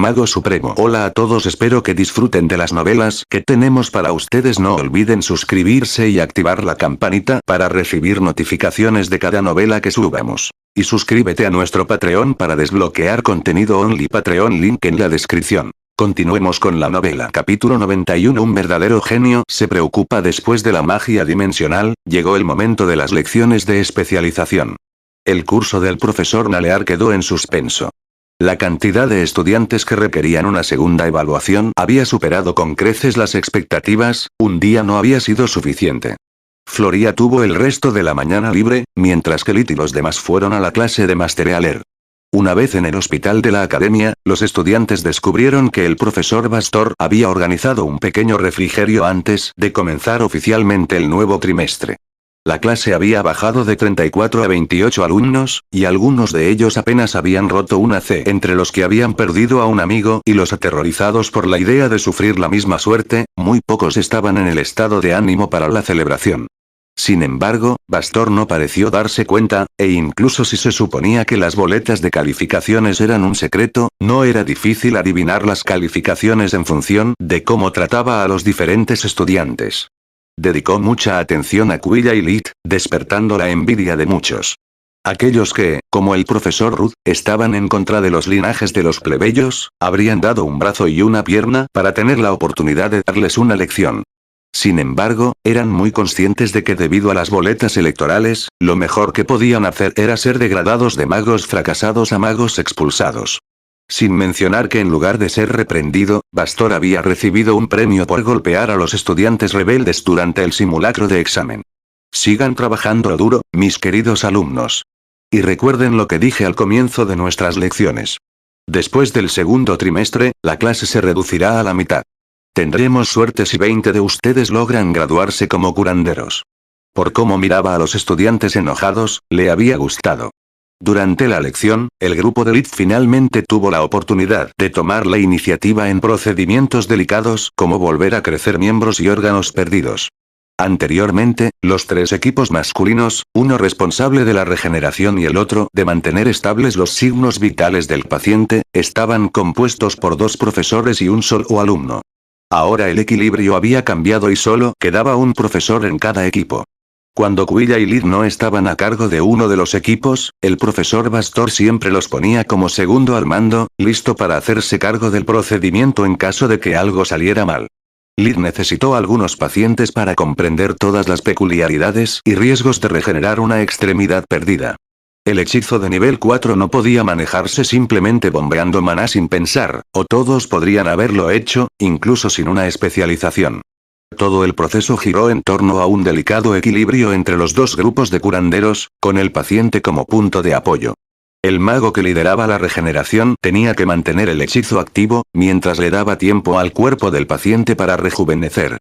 Mago Supremo. Hola a todos, espero que disfruten de las novelas que tenemos para ustedes. No olviden suscribirse y activar la campanita para recibir notificaciones de cada novela que subamos. Y suscríbete a nuestro Patreon para desbloquear contenido only. Patreon, link en la descripción. Continuemos con la novela. Capítulo 91. Un verdadero genio se preocupa. Después de la magia dimensional, llegó el momento de las lecciones de especialización. El curso del profesor Nalear quedó en suspenso. La cantidad de estudiantes que requerían una segunda evaluación había superado con creces las expectativas. Un día no había sido suficiente. Floria tuvo el resto de la mañana libre, mientras que Lit y los demás fueron a la clase de Masterealer. Una vez en el hospital de la academia, los estudiantes descubrieron que el profesor Bastor había organizado un pequeño refrigerio antes de comenzar oficialmente el nuevo trimestre. La clase había bajado de 34 a 28 alumnos, y algunos de ellos apenas habían roto una C. Entre los que habían perdido a un amigo y los aterrorizados por la idea de sufrir la misma suerte, muy pocos estaban en el estado de ánimo para la celebración. Sin embargo, Bastor no pareció darse cuenta, e incluso si se suponía que las boletas de calificaciones eran un secreto, no era difícil adivinar las calificaciones en función de cómo trataba a los diferentes estudiantes. Dedicó mucha atención a Quilla y Lit, despertando la envidia de muchos. Aquellos que, como el profesor Ruth, estaban en contra de los linajes de los plebeyos, habrían dado un brazo y una pierna para tener la oportunidad de darles una lección. Sin embargo, eran muy conscientes de que debido a las boletas electorales, lo mejor que podían hacer era ser degradados de magos fracasados a magos expulsados. Sin mencionar que en lugar de ser reprendido, Bastor había recibido un premio por golpear a los estudiantes rebeldes durante el simulacro de examen. Sigan trabajando duro, mis queridos alumnos. Y recuerden lo que dije al comienzo de nuestras lecciones. Después del segundo trimestre, la clase se reducirá a la mitad. Tendremos suerte si 20 de ustedes logran graduarse como curanderos. Por cómo miraba a los estudiantes enojados, le había gustado. Durante la lección, el grupo de Lit finalmente tuvo la oportunidad de tomar la iniciativa en procedimientos delicados como volver a crecer miembros y órganos perdidos. Anteriormente, los tres equipos masculinos, uno responsable de la regeneración y el otro de mantener estables los signos vitales del paciente, estaban compuestos por dos profesores y un solo alumno. Ahora el equilibrio había cambiado y solo quedaba un profesor en cada equipo. Cuando Quilla y Lit no estaban a cargo de uno de los equipos, el profesor Bastor siempre los ponía como segundo al mando, listo para hacerse cargo del procedimiento en caso de que algo saliera mal. Lit necesitó algunos pacientes para comprender todas las peculiaridades y riesgos de regenerar una extremidad perdida. El hechizo de nivel 4 no podía manejarse simplemente bombeando maná sin pensar, o todos podrían haberlo hecho, incluso sin una especialización. Todo el proceso giró en torno a un delicado equilibrio entre los dos grupos de curanderos, con el paciente como punto de apoyo. El mago que lideraba la regeneración tenía que mantener el hechizo activo, mientras le daba tiempo al cuerpo del paciente para rejuvenecer.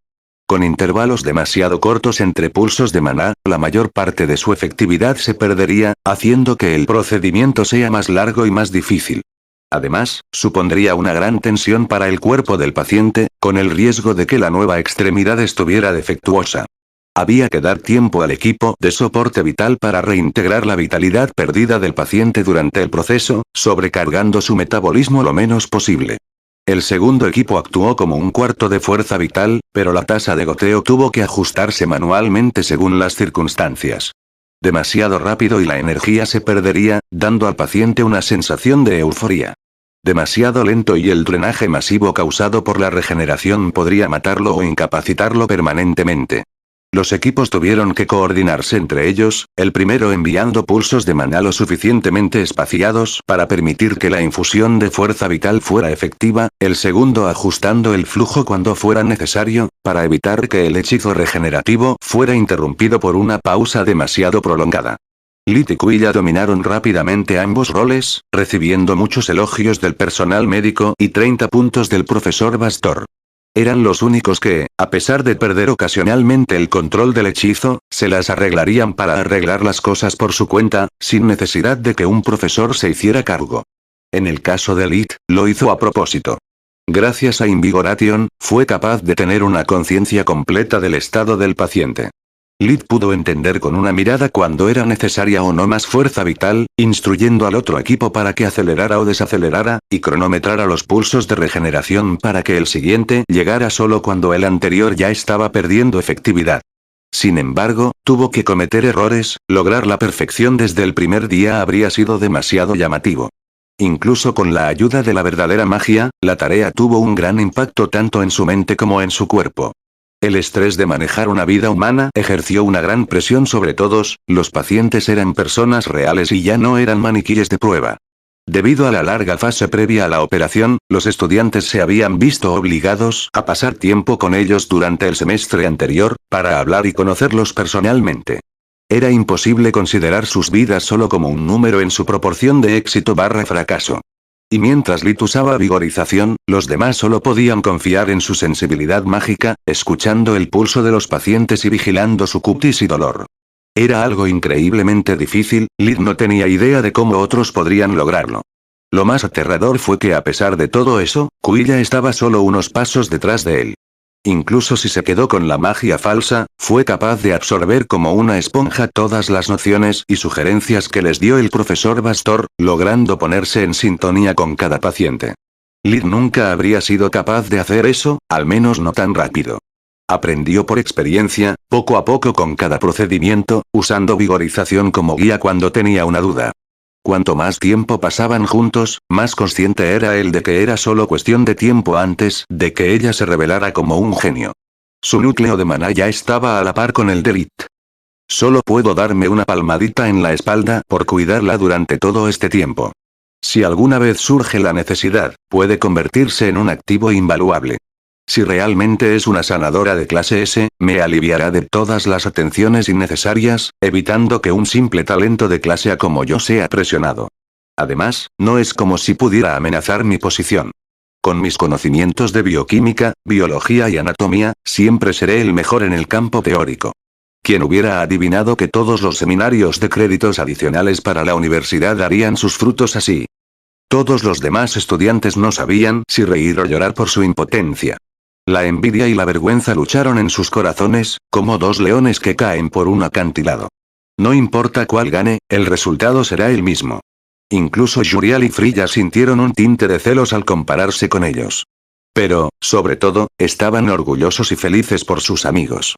Con intervalos demasiado cortos entre pulsos de maná, la mayor parte de su efectividad se perdería, haciendo que el procedimiento sea más largo y más difícil. Además, supondría una gran tensión para el cuerpo del paciente, con el riesgo de que la nueva extremidad estuviera defectuosa. Había que dar tiempo al equipo de soporte vital para reintegrar la vitalidad perdida del paciente durante el proceso, sobrecargando su metabolismo lo menos posible. El segundo equipo actuó como un cuarto de fuerza vital, pero la tasa de goteo tuvo que ajustarse manualmente según las circunstancias. Demasiado rápido y la energía se perdería, dando al paciente una sensación de euforia. Demasiado lento y el drenaje masivo causado por la regeneración podría matarlo o incapacitarlo permanentemente. Los equipos tuvieron que coordinarse entre ellos, el primero enviando pulsos de maná lo suficientemente espaciados para permitir que la infusión de fuerza vital fuera efectiva, el segundo ajustando el flujo cuando fuera necesario, para evitar que el hechizo regenerativo fuera interrumpido por una pausa demasiado prolongada. Lit y Quilla dominaron rápidamente ambos roles, recibiendo muchos elogios del personal médico y 30 puntos del profesor Bastor. Eran los únicos que, a pesar de perder ocasionalmente el control del hechizo, se las arreglarían para arreglar las cosas por su cuenta, sin necesidad de que un profesor se hiciera cargo. En el caso de Lit, lo hizo a propósito. Gracias a Invigoration, fue capaz de tener una conciencia completa del estado del paciente. Lid pudo entender con una mirada cuando era necesaria o no más fuerza vital, instruyendo al otro equipo para que acelerara o desacelerara, y cronometrara los pulsos de regeneración para que el siguiente llegara solo cuando el anterior ya estaba perdiendo efectividad. Sin embargo, tuvo que cometer errores, lograr la perfección desde el primer día habría sido demasiado llamativo. Incluso con la ayuda de la verdadera magia, la tarea tuvo un gran impacto tanto en su mente como en su cuerpo. El estrés de manejar una vida humana ejerció una gran presión sobre todos, los pacientes eran personas reales y ya no eran maniquíes de prueba. Debido a la larga fase previa a la operación, los estudiantes se habían visto obligados a pasar tiempo con ellos durante el semestre anterior, para hablar y conocerlos personalmente. Era imposible considerar sus vidas solo como un número en su proporción de éxito/fracaso. Y mientras Lid usaba vigorización, los demás solo podían confiar en su sensibilidad mágica, escuchando el pulso de los pacientes y vigilando su cutis y dolor. Era algo increíblemente difícil, Lid no tenía idea de cómo otros podrían lograrlo. Lo más aterrador fue que a pesar de todo eso, Kuiya estaba solo unos pasos detrás de él. Incluso si se quedó con la magia falsa, fue capaz de absorber como una esponja todas las nociones y sugerencias que les dio el profesor Bastor, logrando ponerse en sintonía con cada paciente. Lid nunca habría sido capaz de hacer eso, al menos no tan rápido. Aprendió por experiencia, poco a poco con cada procedimiento, usando vigorización como guía cuando tenía una duda. Cuanto más tiempo pasaban juntos, más consciente era él de que era solo cuestión de tiempo antes de que ella se revelara como un genio. Su núcleo de maná ya estaba a la par con el de Lid. Solo puedo darme una palmadita en la espalda por cuidarla durante todo este tiempo. Si alguna vez surge la necesidad, puede convertirse en un activo invaluable. Si realmente es una sanadora de clase S, me aliviará de todas las atenciones innecesarias, evitando que un simple talento de clase A como yo sea presionado. Además, no es como si pudiera amenazar mi posición. Con mis conocimientos de bioquímica, biología y anatomía, siempre seré el mejor en el campo teórico. ¿Quién hubiera adivinado que todos los seminarios de créditos adicionales para la universidad darían sus frutos así? Todos los demás estudiantes no sabían si reír o llorar por su impotencia. La envidia y la vergüenza lucharon en sus corazones, como dos leones que caen por un acantilado. No importa cuál gane, el resultado será el mismo. Incluso Yurial y Friya sintieron un tinte de celos al compararse con ellos. Pero, sobre todo, estaban orgullosos y felices por sus amigos.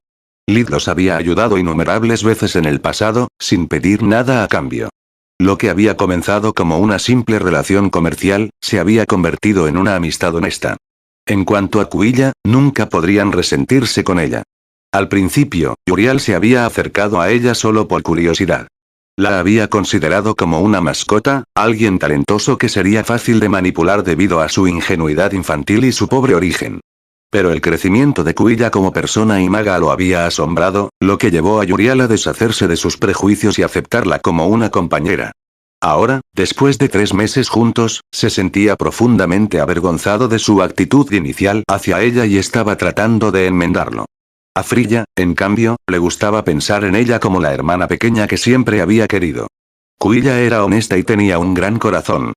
Lid los había ayudado innumerables veces en el pasado, sin pedir nada a cambio. Lo que había comenzado como una simple relación comercial, se había convertido en una amistad honesta. En cuanto a Kuiya, nunca podrían resentirse con ella. Al principio, Yurial se había acercado a ella solo por curiosidad. La había considerado como una mascota, alguien talentoso que sería fácil de manipular debido a su ingenuidad infantil y su pobre origen. Pero el crecimiento de Kuiya como persona y maga lo había asombrado, lo que llevó a Yurial a deshacerse de sus prejuicios y aceptarla como una compañera. Ahora, después de 3 meses juntos, se sentía profundamente avergonzado de su actitud inicial hacia ella y estaba tratando de enmendarlo. A Friya, en cambio, le gustaba pensar en ella como la hermana pequeña que siempre había querido. Kuiya era honesta y tenía un gran corazón.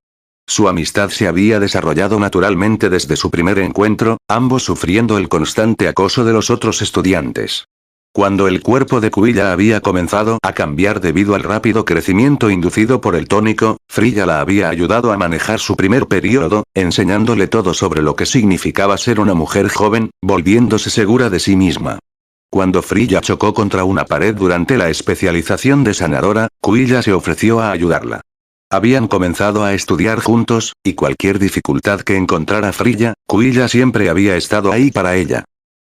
Su amistad se había desarrollado naturalmente desde su primer encuentro, ambos sufriendo el constante acoso de los otros estudiantes. Cuando el cuerpo de Kuiya había comenzado a cambiar debido al rápido crecimiento inducido por el tónico, Friya la había ayudado a manejar su primer periodo, enseñándole todo sobre lo que significaba ser una mujer joven, volviéndose segura de sí misma. Cuando Friya chocó contra una pared durante la especialización de sanadora, Kuiya se ofreció a ayudarla. Habían comenzado a estudiar juntos, y cualquier dificultad que encontrara Friya, Kuiya siempre había estado ahí para ella.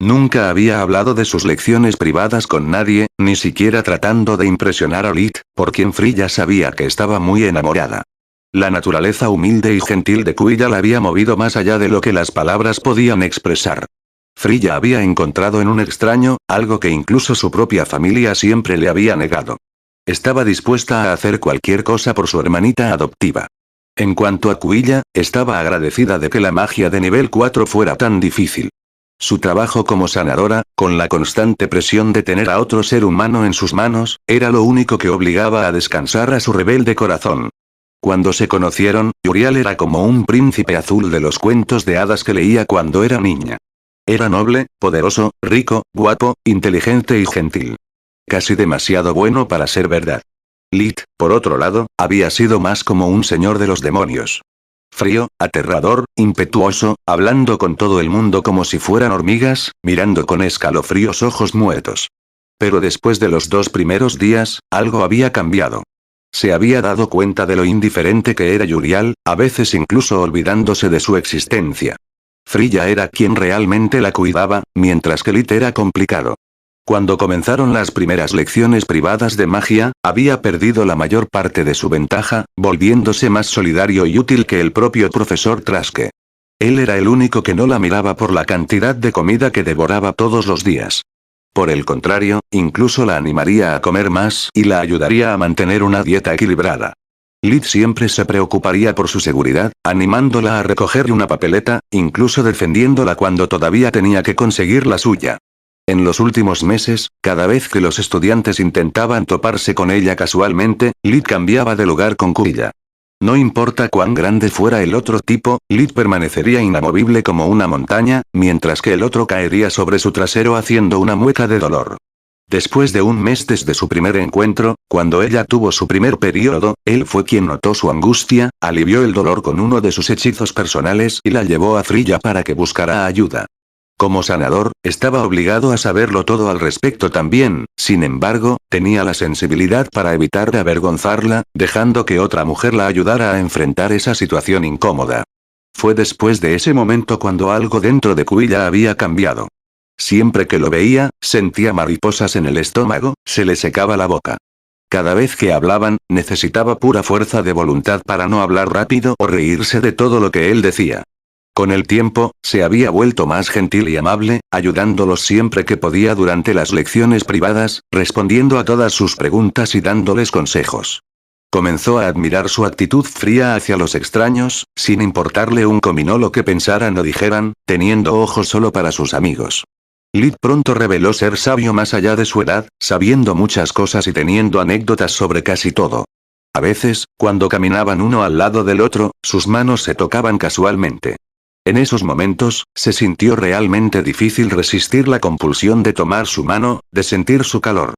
Nunca había hablado de sus lecciones privadas con nadie, ni siquiera tratando de impresionar a Lid, por quien Friya sabía que estaba muy enamorada. La naturaleza humilde y gentil de Kuiya la había movido más allá de lo que las palabras podían expresar. Friya había encontrado en un extraño, algo que incluso su propia familia siempre le había negado. Estaba dispuesta a hacer cualquier cosa por su hermanita adoptiva. En cuanto a Kuiya, estaba agradecida de que la magia de nivel 4 fuera tan difícil. Su trabajo como sanadora, con la constante presión de tener a otro ser humano en sus manos, era lo único que obligaba a descansar a su rebelde corazón. Cuando se conocieron, Yurial era como un príncipe azul de los cuentos de hadas que leía cuando era niña. Era noble, poderoso, rico, guapo, inteligente y gentil. Casi demasiado bueno para ser verdad. Lit, por otro lado, había sido más como un señor de los demonios. Frío, aterrador, impetuoso, hablando con todo el mundo como si fueran hormigas, mirando con escalofríos ojos muertos. Pero después de los 2 primeros días, algo había cambiado. Se había dado cuenta de lo indiferente que era Yurial, a veces incluso olvidándose de su existencia. Frilla era quien realmente la cuidaba, mientras que Lit era complicado. Cuando comenzaron las primeras lecciones privadas de magia, había perdido la mayor parte de su ventaja, volviéndose más solidario y útil que el propio profesor Traske. Él era el único que no la miraba por la cantidad de comida que devoraba todos los días. Por el contrario, incluso la animaría a comer más y la ayudaría a mantener una dieta equilibrada. Lit siempre se preocuparía por su seguridad, animándola a recoger una papeleta, incluso defendiéndola cuando todavía tenía que conseguir la suya. En los últimos meses, cada vez que los estudiantes intentaban toparse con ella casualmente, Lit cambiaba de lugar con Kuya. No importa cuán grande fuera el otro tipo, Lit permanecería inamovible como una montaña, mientras que el otro caería sobre su trasero haciendo una mueca de dolor. Después de un mes desde su primer encuentro, cuando ella tuvo su primer periodo, él fue quien notó su angustia, alivió el dolor con uno de sus hechizos personales y la llevó a Frilla para que buscara ayuda. Como sanador, estaba obligado a saberlo todo al respecto también, sin embargo, tenía la sensibilidad para evitar avergonzarla, dejando que otra mujer la ayudara a enfrentar esa situación incómoda. Fue después de ese momento cuando algo dentro de Kuya había cambiado. Siempre que lo veía, sentía mariposas en el estómago, se le secaba la boca. Cada vez que hablaban, necesitaba pura fuerza de voluntad para no hablar rápido o reírse de todo lo que él decía. Con el tiempo, se había vuelto más gentil y amable, ayudándolos siempre que podía durante las lecciones privadas, respondiendo a todas sus preguntas y dándoles consejos. Comenzó a admirar su actitud fría hacia los extraños, sin importarle un comino lo que pensaran o dijeran, teniendo ojos solo para sus amigos. Lit pronto reveló ser sabio más allá de su edad, sabiendo muchas cosas y teniendo anécdotas sobre casi todo. A veces, cuando caminaban uno al lado del otro, sus manos se tocaban casualmente. En esos momentos, se sintió realmente difícil resistir la compulsión de tomar su mano, de sentir su calor.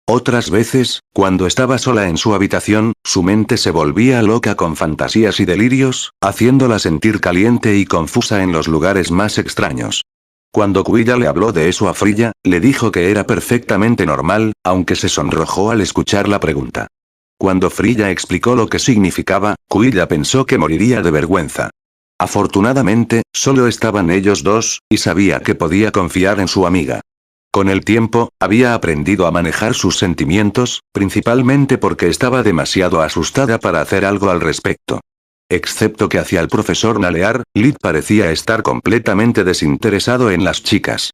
Otras veces, cuando estaba sola en su habitación, su mente se volvía loca con fantasías y delirios, haciéndola sentir caliente y confusa en los lugares más extraños. Cuando Kuya le habló de eso a Frilla, le dijo que era perfectamente normal, aunque se sonrojó al escuchar la pregunta. Cuando Frilla explicó lo que significaba, Kuya pensó que moriría de vergüenza. Afortunadamente, solo estaban ellos dos, y sabía que podía confiar en su amiga. Con el tiempo, había aprendido a manejar sus sentimientos, principalmente porque estaba demasiado asustada para hacer algo al respecto. Excepto que hacia el profesor Nalear, Lit parecía estar completamente desinteresado en las chicas.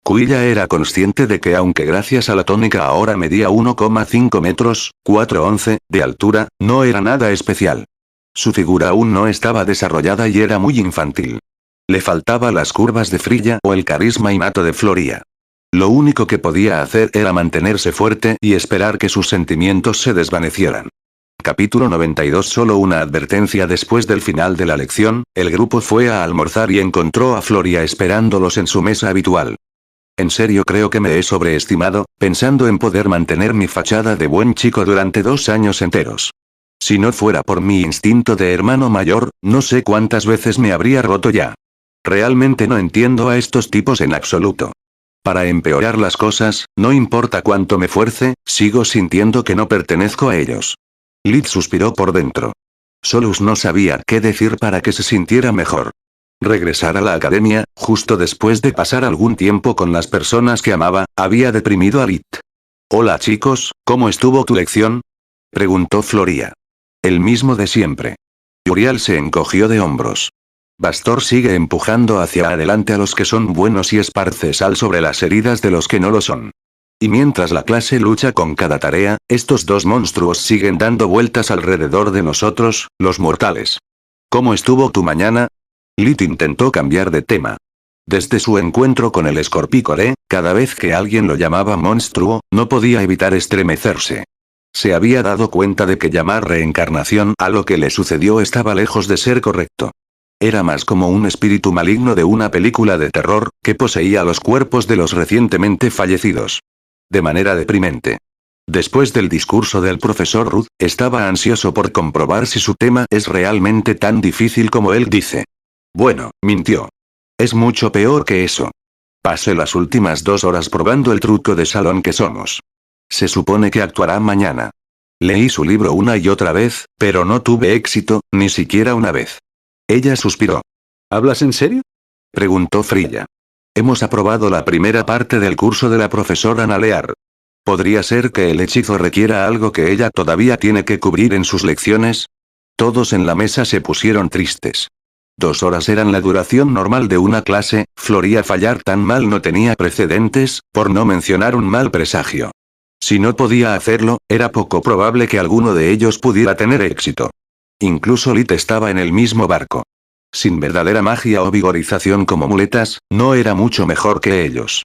Kuya era consciente de que aunque gracias a la tónica ahora medía 1,5 metros, 4,11, de altura, no era nada especial. Su figura aún no estaba desarrollada y era muy infantil. Le faltaba las curvas de Frilla o el carisma innato de Floria. Lo único que podía hacer era mantenerse fuerte y esperar que sus sentimientos se desvanecieran. Capítulo 92. Solo una advertencia. Después del final de la lección, el grupo fue a almorzar y encontró a Floria esperándolos en su mesa habitual. En serio creo que me he sobreestimado, pensando en poder mantener mi fachada de buen chico durante 2 años enteros. Si no fuera por mi instinto de hermano mayor, no sé cuántas veces me habría roto ya. Realmente no entiendo a estos tipos en absoluto. Para empeorar las cosas, no importa cuánto me fuerce, sigo sintiendo que no pertenezco a ellos. Lit suspiró por dentro. Solus no sabía qué decir para que se sintiera mejor. Regresar a la academia, justo después de pasar algún tiempo con las personas que amaba, había deprimido a Lit. Hola chicos, ¿cómo estuvo tu lección? Preguntó Floria. El mismo de siempre. Yurial se encogió de hombros. Bastor sigue empujando hacia adelante a los que son buenos y esparce sal sobre las heridas de los que no lo son. Y mientras la clase lucha con cada tarea, estos dos monstruos siguen dando vueltas alrededor de nosotros, los mortales. ¿Cómo estuvo tu mañana? Lit intentó cambiar de tema. Desde su encuentro con el Escorpicore, cada vez que alguien lo llamaba monstruo, no podía evitar estremecerse. Se había dado cuenta de que llamar reencarnación a lo que le sucedió estaba lejos de ser correcto. Era más como un espíritu maligno de una película de terror, que poseía los cuerpos de los recientemente fallecidos. de manera deprimente. Después del discurso del profesor Ruth, estaba ansioso por comprobar si su tema es realmente tan difícil como él dice. Bueno, mintió. Es mucho peor que eso. Pasé las últimas 2 horas probando el truco de salón que somos. Se supone que actuará mañana. Leí su libro una y otra vez, pero no tuve éxito, ni siquiera una vez. Ella suspiró. ¿Hablas en serio? Preguntó Frilla. Hemos aprobado la primera parte del curso de la profesora Nalear. ¿Podría ser que el hechizo requiera algo que ella todavía tiene que cubrir en sus lecciones? Todos en la mesa se pusieron tristes. 2 horas eran la duración normal de una clase, Floría fallar tan mal no tenía precedentes, por no mencionar un mal presagio. Si no podía hacerlo, era poco probable que alguno de ellos pudiera tener éxito. Incluso Lit estaba en el mismo barco. Sin verdadera magia o vigorización como muletas, no era mucho mejor que ellos.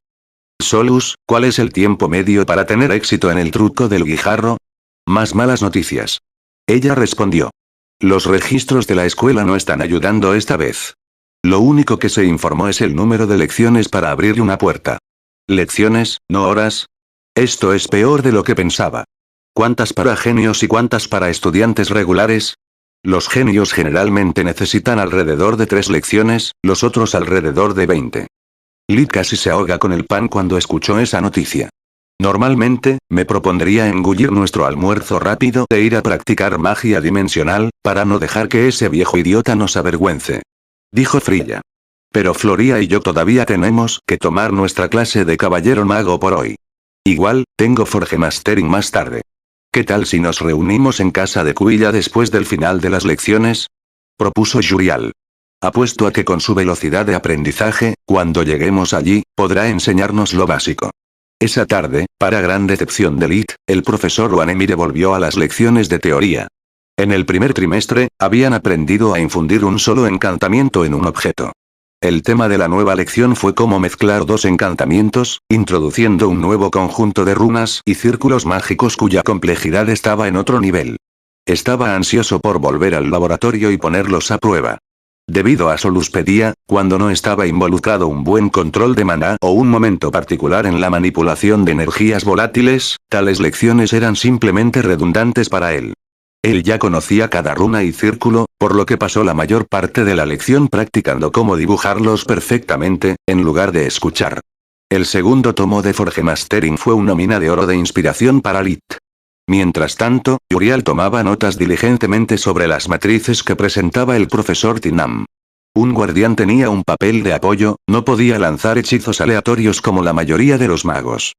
Solus, ¿cuál es el tiempo medio para tener éxito en el truco del guijarro? Más malas noticias. Ella respondió. Los registros de la escuela no están ayudando esta vez. Lo único que se informó es el número de lecciones para abrir una puerta. ¿Lecciones, no horas? Esto es peor de lo que pensaba. ¿Cuántas para genios y cuántas para estudiantes regulares? Los genios generalmente necesitan alrededor de 3 lecciones, los otros alrededor de 20. Lit casi se ahoga con el pan cuando escuchó esa noticia. Normalmente, me propondría engullir nuestro almuerzo rápido e ir a practicar magia dimensional, para no dejar que ese viejo idiota nos avergüence. Dijo Frilla. Pero Floría y yo todavía tenemos que tomar nuestra clase de caballero mago por hoy. Igual, tengo Forge Mastering más tarde. ¿Qué tal si nos reunimos en casa de Cuilla después del final de las lecciones? Propuso Yurial. Apuesto a que con su velocidad de aprendizaje, cuando lleguemos allí, podrá enseñarnos lo básico. Esa tarde, para gran decepción de Lit, el profesor Wanemire volvió a las lecciones de teoría. En el primer trimestre, habían aprendido a infundir un solo encantamiento en un objeto. El tema de la nueva lección fue cómo mezclar 2 encantamientos, introduciendo un nuevo conjunto de runas y círculos mágicos cuya complejidad estaba en otro nivel. Estaba ansioso por volver al laboratorio y ponerlos a prueba. Debido a su luspedía, cuando no estaba involucrado un buen control de maná o un momento particular en la manipulación de energías volátiles, tales lecciones eran simplemente redundantes para él. Él ya conocía cada runa y círculo, por lo que pasó la mayor parte de la lección practicando cómo dibujarlos perfectamente, en lugar de escuchar. El segundo tomo de Forge Mastering fue una mina de oro de inspiración para Lit. Mientras tanto, Yurial tomaba notas diligentemente sobre las matrices que presentaba el profesor Tinam. Un guardián tenía un papel de apoyo, no podía lanzar hechizos aleatorios como la mayoría de los magos.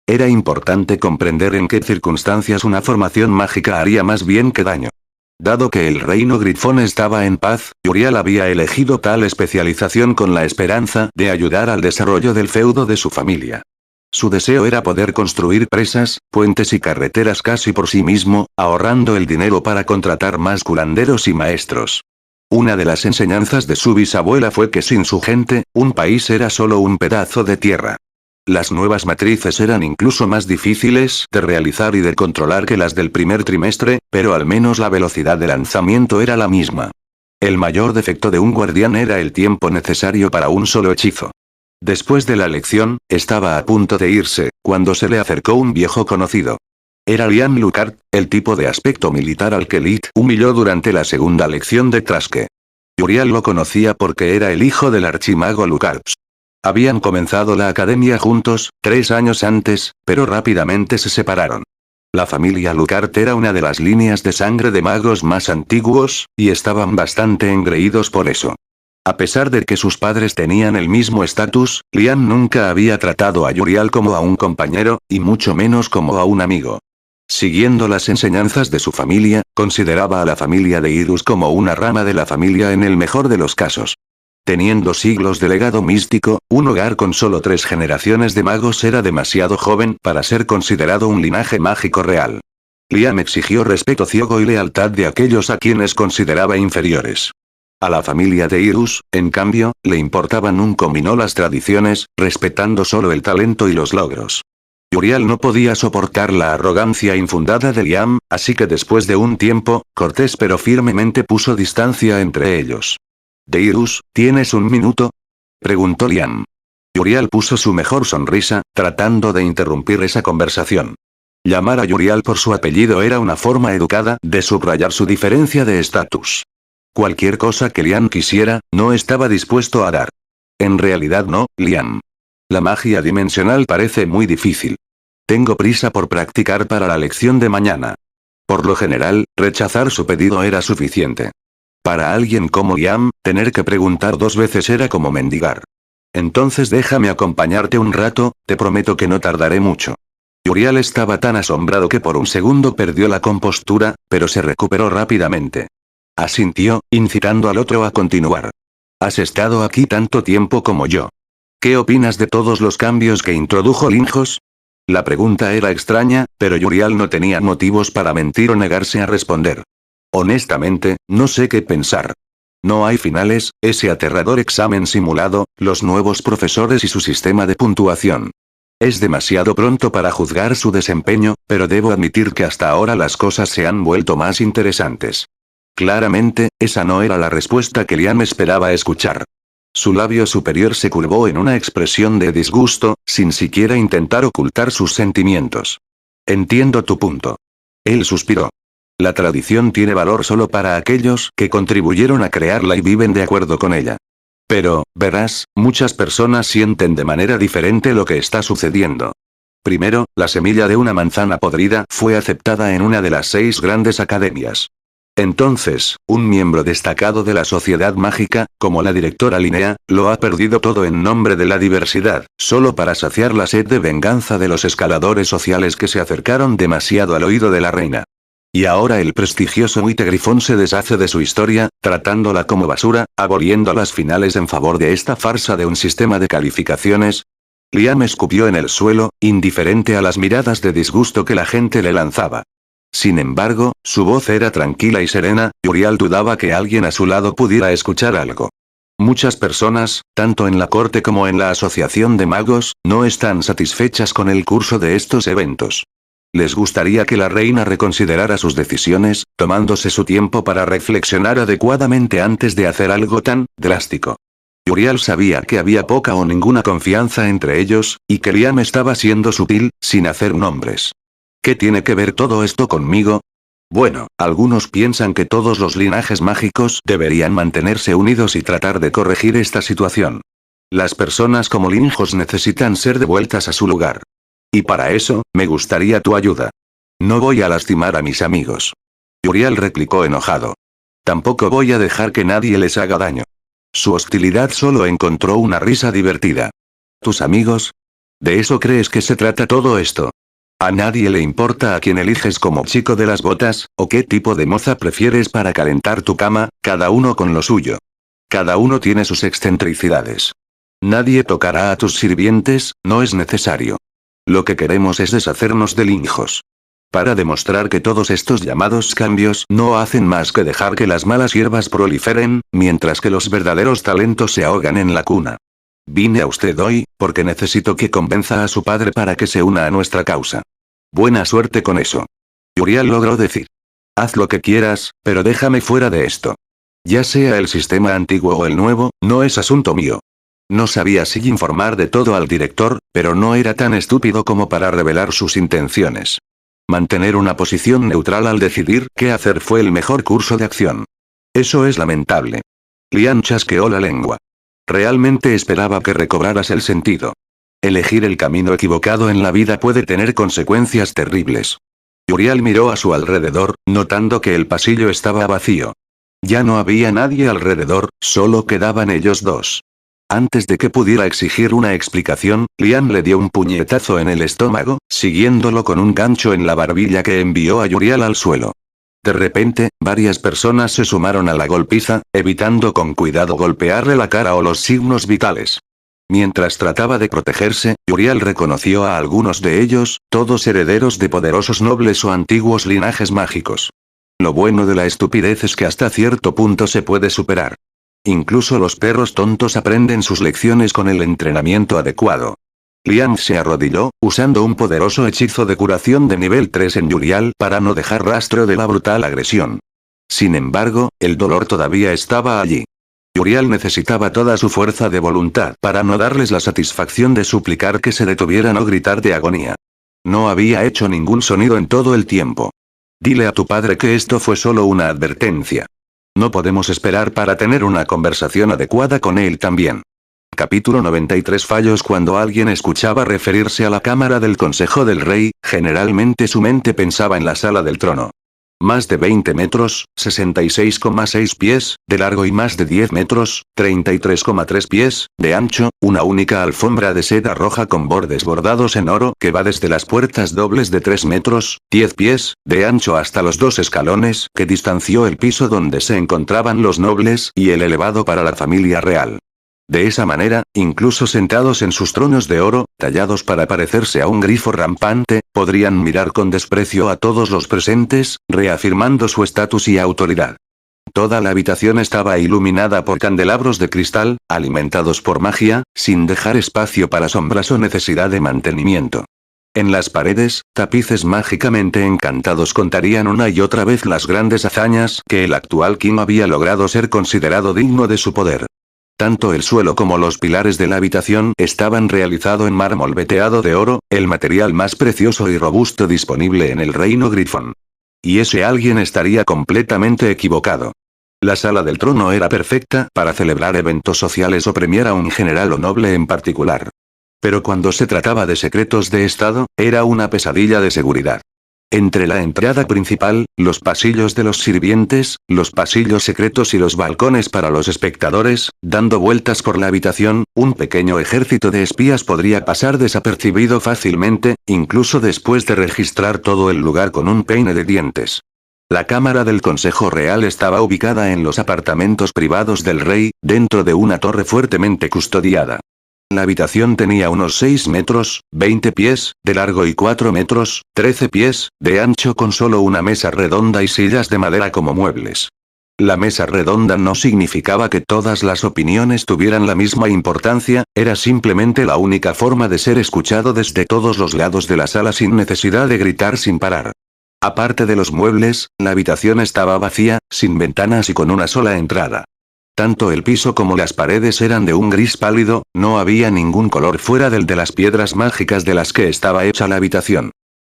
Era importante comprender en qué circunstancias una formación mágica haría más bien que daño. Dado que el reino Grifón estaba en paz, Yurial había elegido tal especialización con la esperanza de ayudar al desarrollo del feudo de su familia. Su deseo era poder construir presas, puentes y carreteras casi por sí mismo, ahorrando el dinero para contratar más curanderos y maestros. Una de las enseñanzas de su bisabuela fue que sin su gente, un país era solo un pedazo de tierra. Las nuevas matrices eran incluso más difíciles de realizar y de controlar que las del primer trimestre, pero al menos la velocidad de lanzamiento era la misma. El mayor defecto de un guardián era el tiempo necesario para un solo hechizo. Después de la lección, estaba a punto de irse, cuando se le acercó un viejo conocido. Era Liam Lucard, el tipo de aspecto militar al que Lit humilló durante la segunda lección de Traske. Yurial lo conocía porque era el hijo del archimago Lucard. Habían comenzado la academia juntos, 3 años antes, pero rápidamente se separaron. La familia Lucard era una de las líneas de sangre de magos más antiguos, y estaban bastante engreídos por eso. A pesar de que sus padres tenían el mismo estatus, Liam nunca había tratado a Yurial como a un compañero, y mucho menos como a un amigo. Siguiendo las enseñanzas de su familia, consideraba a la familia de Irus como una rama de la familia en el mejor de los casos. Teniendo siglos de legado místico, un hogar con solo 3 generaciones de magos era demasiado joven para ser considerado un linaje mágico real. Liam exigió respeto ciego y lealtad de aquellos a quienes consideraba inferiores. A la familia de Irus, en cambio, le importaban un comino las tradiciones, respetando solo el talento y los logros. Yurial no podía soportar la arrogancia infundada de Liam, así que después de un tiempo, cortés pero firmemente puso distancia entre ellos. «Deirus, ¿tienes un minuto?», preguntó Liam. Yurial puso su mejor sonrisa, tratando de interrumpir esa conversación. Llamar a Yurial por su apellido era una forma educada de subrayar su diferencia de estatus. Cualquier cosa que Liam quisiera, no estaba dispuesto a dar. En realidad no, Liam. La magia dimensional parece muy difícil. Tengo prisa por practicar para la lección de mañana. Por lo general, rechazar su pedido era suficiente. Para alguien como Liam, tener que preguntar 2 veces era como mendigar. Entonces déjame acompañarte un rato, te prometo que no tardaré mucho. Yurial estaba tan asombrado que por un segundo perdió la compostura, pero se recuperó rápidamente. Asintió, incitando al otro a continuar. Has estado aquí tanto tiempo como yo. ¿Qué opinas de todos los cambios que introdujo Linjos? La pregunta era extraña, pero Yurial no tenía motivos para mentir o negarse a responder. Honestamente, no sé qué pensar. No hay finales, ese aterrador examen simulado, los nuevos profesores y su sistema de puntuación. Es demasiado pronto para juzgar su desempeño, pero debo admitir que hasta ahora las cosas se han vuelto más interesantes. Claramente, esa no era la respuesta que Liam esperaba escuchar. Su labio superior se curvó en una expresión de disgusto, sin siquiera intentar ocultar sus sentimientos. Entiendo tu punto. Él suspiró. La tradición tiene valor solo para aquellos que contribuyeron a crearla y viven de acuerdo con ella. Pero, verás, muchas personas sienten de manera diferente lo que está sucediendo. Primero, la semilla de una manzana podrida fue aceptada en una de las 6 grandes academias. Entonces, un miembro destacado de la sociedad mágica, como la directora Linnea, lo ha perdido todo en nombre de la diversidad, solo para saciar la sed de venganza de los escaladores sociales que se acercaron demasiado al oído de la reina. Y ahora el prestigioso White Grifón se deshace de su historia, tratándola como basura, aboliendo las finales en favor de esta farsa de un sistema de calificaciones. Liam escupió en el suelo, indiferente a las miradas de disgusto que la gente le lanzaba. Sin embargo, su voz era tranquila y serena, Yurial dudaba que alguien a su lado pudiera escuchar algo. Muchas personas, tanto en la corte como en la asociación de magos, no están satisfechas con el curso de estos eventos. Les gustaría que la reina reconsiderara sus decisiones, tomándose su tiempo para reflexionar adecuadamente antes de hacer algo tan drástico. Yurial sabía que había poca o ninguna confianza entre ellos, y que Liam estaba siendo sutil, sin hacer nombres. ¿Qué tiene que ver todo esto conmigo? Bueno, algunos piensan que todos los linajes mágicos deberían mantenerse unidos y tratar de corregir esta situación. Las personas como Linjos necesitan ser devueltas a su lugar. Y para eso, me gustaría tu ayuda. No voy a lastimar a mis amigos. Yurial replicó enojado. Tampoco voy a dejar que nadie les haga daño. Su hostilidad solo encontró una risa divertida. ¿Tus amigos? ¿De eso crees que se trata todo esto? ¿A nadie le importa a quién eliges como chico de las botas, o qué tipo de moza prefieres para calentar tu cama, cada uno con lo suyo? Cada uno tiene sus excentricidades. Nadie tocará a tus sirvientes, no es necesario. Lo que queremos es deshacernos de Linjos. Para demostrar que todos estos llamados cambios no hacen más que dejar que las malas hierbas proliferen, mientras que los verdaderos talentos se ahogan en la cuna. Vine a usted hoy, porque necesito que convenza a su padre para que se una a nuestra causa. Buena suerte con eso. Yurial logró decir. Haz lo que quieras, pero déjame fuera de esto. Ya sea el sistema antiguo o el nuevo, no es asunto mío. No sabía si informar de todo al director, pero no era tan estúpido como para revelar sus intenciones. Mantener una posición neutral al decidir qué hacer fue el mejor curso de acción. Eso es lamentable. Liam chasqueó la lengua. Realmente esperaba que recobraras el sentido. Elegir el camino equivocado en la vida puede tener consecuencias terribles. Yurial miró a su alrededor, notando que el pasillo estaba vacío. Ya no había nadie alrededor, solo quedaban ellos dos. Antes de que pudiera exigir una explicación, Liam le dio un puñetazo en el estómago, siguiéndolo con un gancho en la barbilla que envió a Yurial al suelo. De repente, varias personas se sumaron a la golpiza, evitando con cuidado golpearle la cara o los signos vitales. Mientras trataba de protegerse, Yurial reconoció a algunos de ellos, todos herederos de poderosos nobles o antiguos linajes mágicos. Lo bueno de la estupidez es que hasta cierto punto se puede superar. Incluso los perros tontos aprenden sus lecciones con el entrenamiento adecuado. Liam se arrodilló, usando un poderoso hechizo de curación de nivel 3 en Yurial para no dejar rastro de la brutal agresión. Sin embargo, el dolor todavía estaba allí. Uriel necesitaba toda su fuerza de voluntad para no darles la satisfacción de suplicar que se detuvieran o gritar de agonía. No había hecho ningún sonido en todo el tiempo. Dile a tu padre que esto fue solo una advertencia. No podemos esperar para tener una conversación adecuada con él también. Capítulo 93. Fallos. Cuando alguien escuchaba referirse a la cámara del Consejo del Rey, generalmente su mente pensaba en la sala del trono. Más de 20 metros, 66,6 pies, de largo y más de 10 metros, 33,3 pies, de ancho, una única alfombra de seda roja con bordes bordados en oro que va desde las puertas dobles de 3 metros, 10 pies, de ancho hasta los 2 escalones que distanció el piso donde se encontraban los nobles y el elevado para la familia real. De esa manera, incluso sentados en sus tronos de oro, tallados para parecerse a un grifo rampante, podrían mirar con desprecio a todos los presentes, reafirmando su estatus y autoridad. Toda la habitación estaba iluminada por candelabros de cristal, alimentados por magia, sin dejar espacio para sombras o necesidad de mantenimiento. En las paredes, tapices mágicamente encantados contarían una y otra vez las grandes hazañas que el actual King había logrado ser considerado digno de su poder. Tanto el suelo como los pilares de la habitación estaban realizados en mármol veteado de oro, el material más precioso y robusto disponible en el reino Grifón. Y ese alguien estaría completamente equivocado. La sala del trono era perfecta para celebrar eventos sociales o premiar a un general o noble en particular. Pero cuando se trataba de secretos de estado, era una pesadilla de seguridad. Entre la entrada principal, los pasillos de los sirvientes, los pasillos secretos y los balcones para los espectadores, dando vueltas por la habitación, un pequeño ejército de espías podría pasar desapercibido fácilmente, incluso después de registrar todo el lugar con un peine de dientes. La cámara del Consejo Real estaba ubicada en los apartamentos privados del rey, dentro de una torre fuertemente custodiada. La habitación tenía unos 6 metros, 20 pies, de largo y 4 metros, 13 pies, de ancho con solo una mesa redonda y sillas de madera como muebles. La mesa redonda no significaba que todas las opiniones tuvieran la misma importancia, era simplemente la única forma de ser escuchado desde todos los lados de la sala sin necesidad de gritar sin parar. Aparte de los muebles, la habitación estaba vacía, sin ventanas y con una sola entrada. Tanto el piso como las paredes eran de un gris pálido, no había ningún color fuera del de las piedras mágicas de las que estaba hecha la habitación.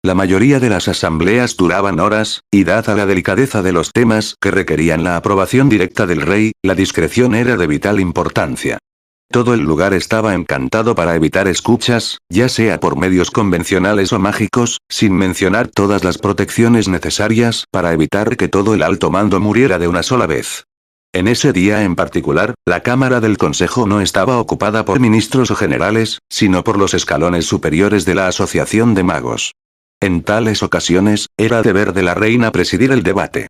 La mayoría de las asambleas duraban horas, y dada la delicadeza de los temas que requerían la aprobación directa del rey, la discreción era de vital importancia. Todo el lugar estaba encantado para evitar escuchas, ya sea por medios convencionales o mágicos, sin mencionar todas las protecciones necesarias para evitar que todo el alto mando muriera de una sola vez. En ese día en particular, la Cámara del Consejo no estaba ocupada por ministros o generales, sino por los escalones superiores de la Asociación de Magos. En tales ocasiones, era deber de la reina presidir el debate.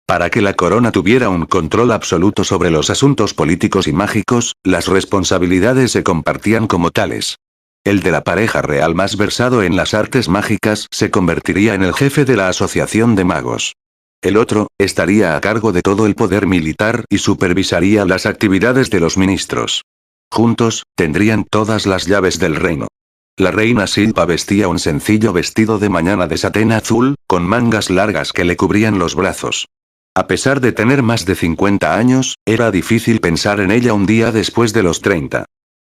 Para que la corona tuviera un control absoluto sobre los asuntos políticos y mágicos, las responsabilidades se compartían como tales. El de la pareja real más versado en las artes mágicas se convertiría en el jefe de la Asociación de Magos. El otro, estaría a cargo de todo el poder militar y supervisaría las actividades de los ministros. Juntos, tendrían todas las llaves del reino. La reina Silpa vestía un sencillo vestido de mañana de satén azul, con mangas largas que le cubrían los brazos. A pesar de tener más de 50 años, era difícil pensar en ella un día después de los 30.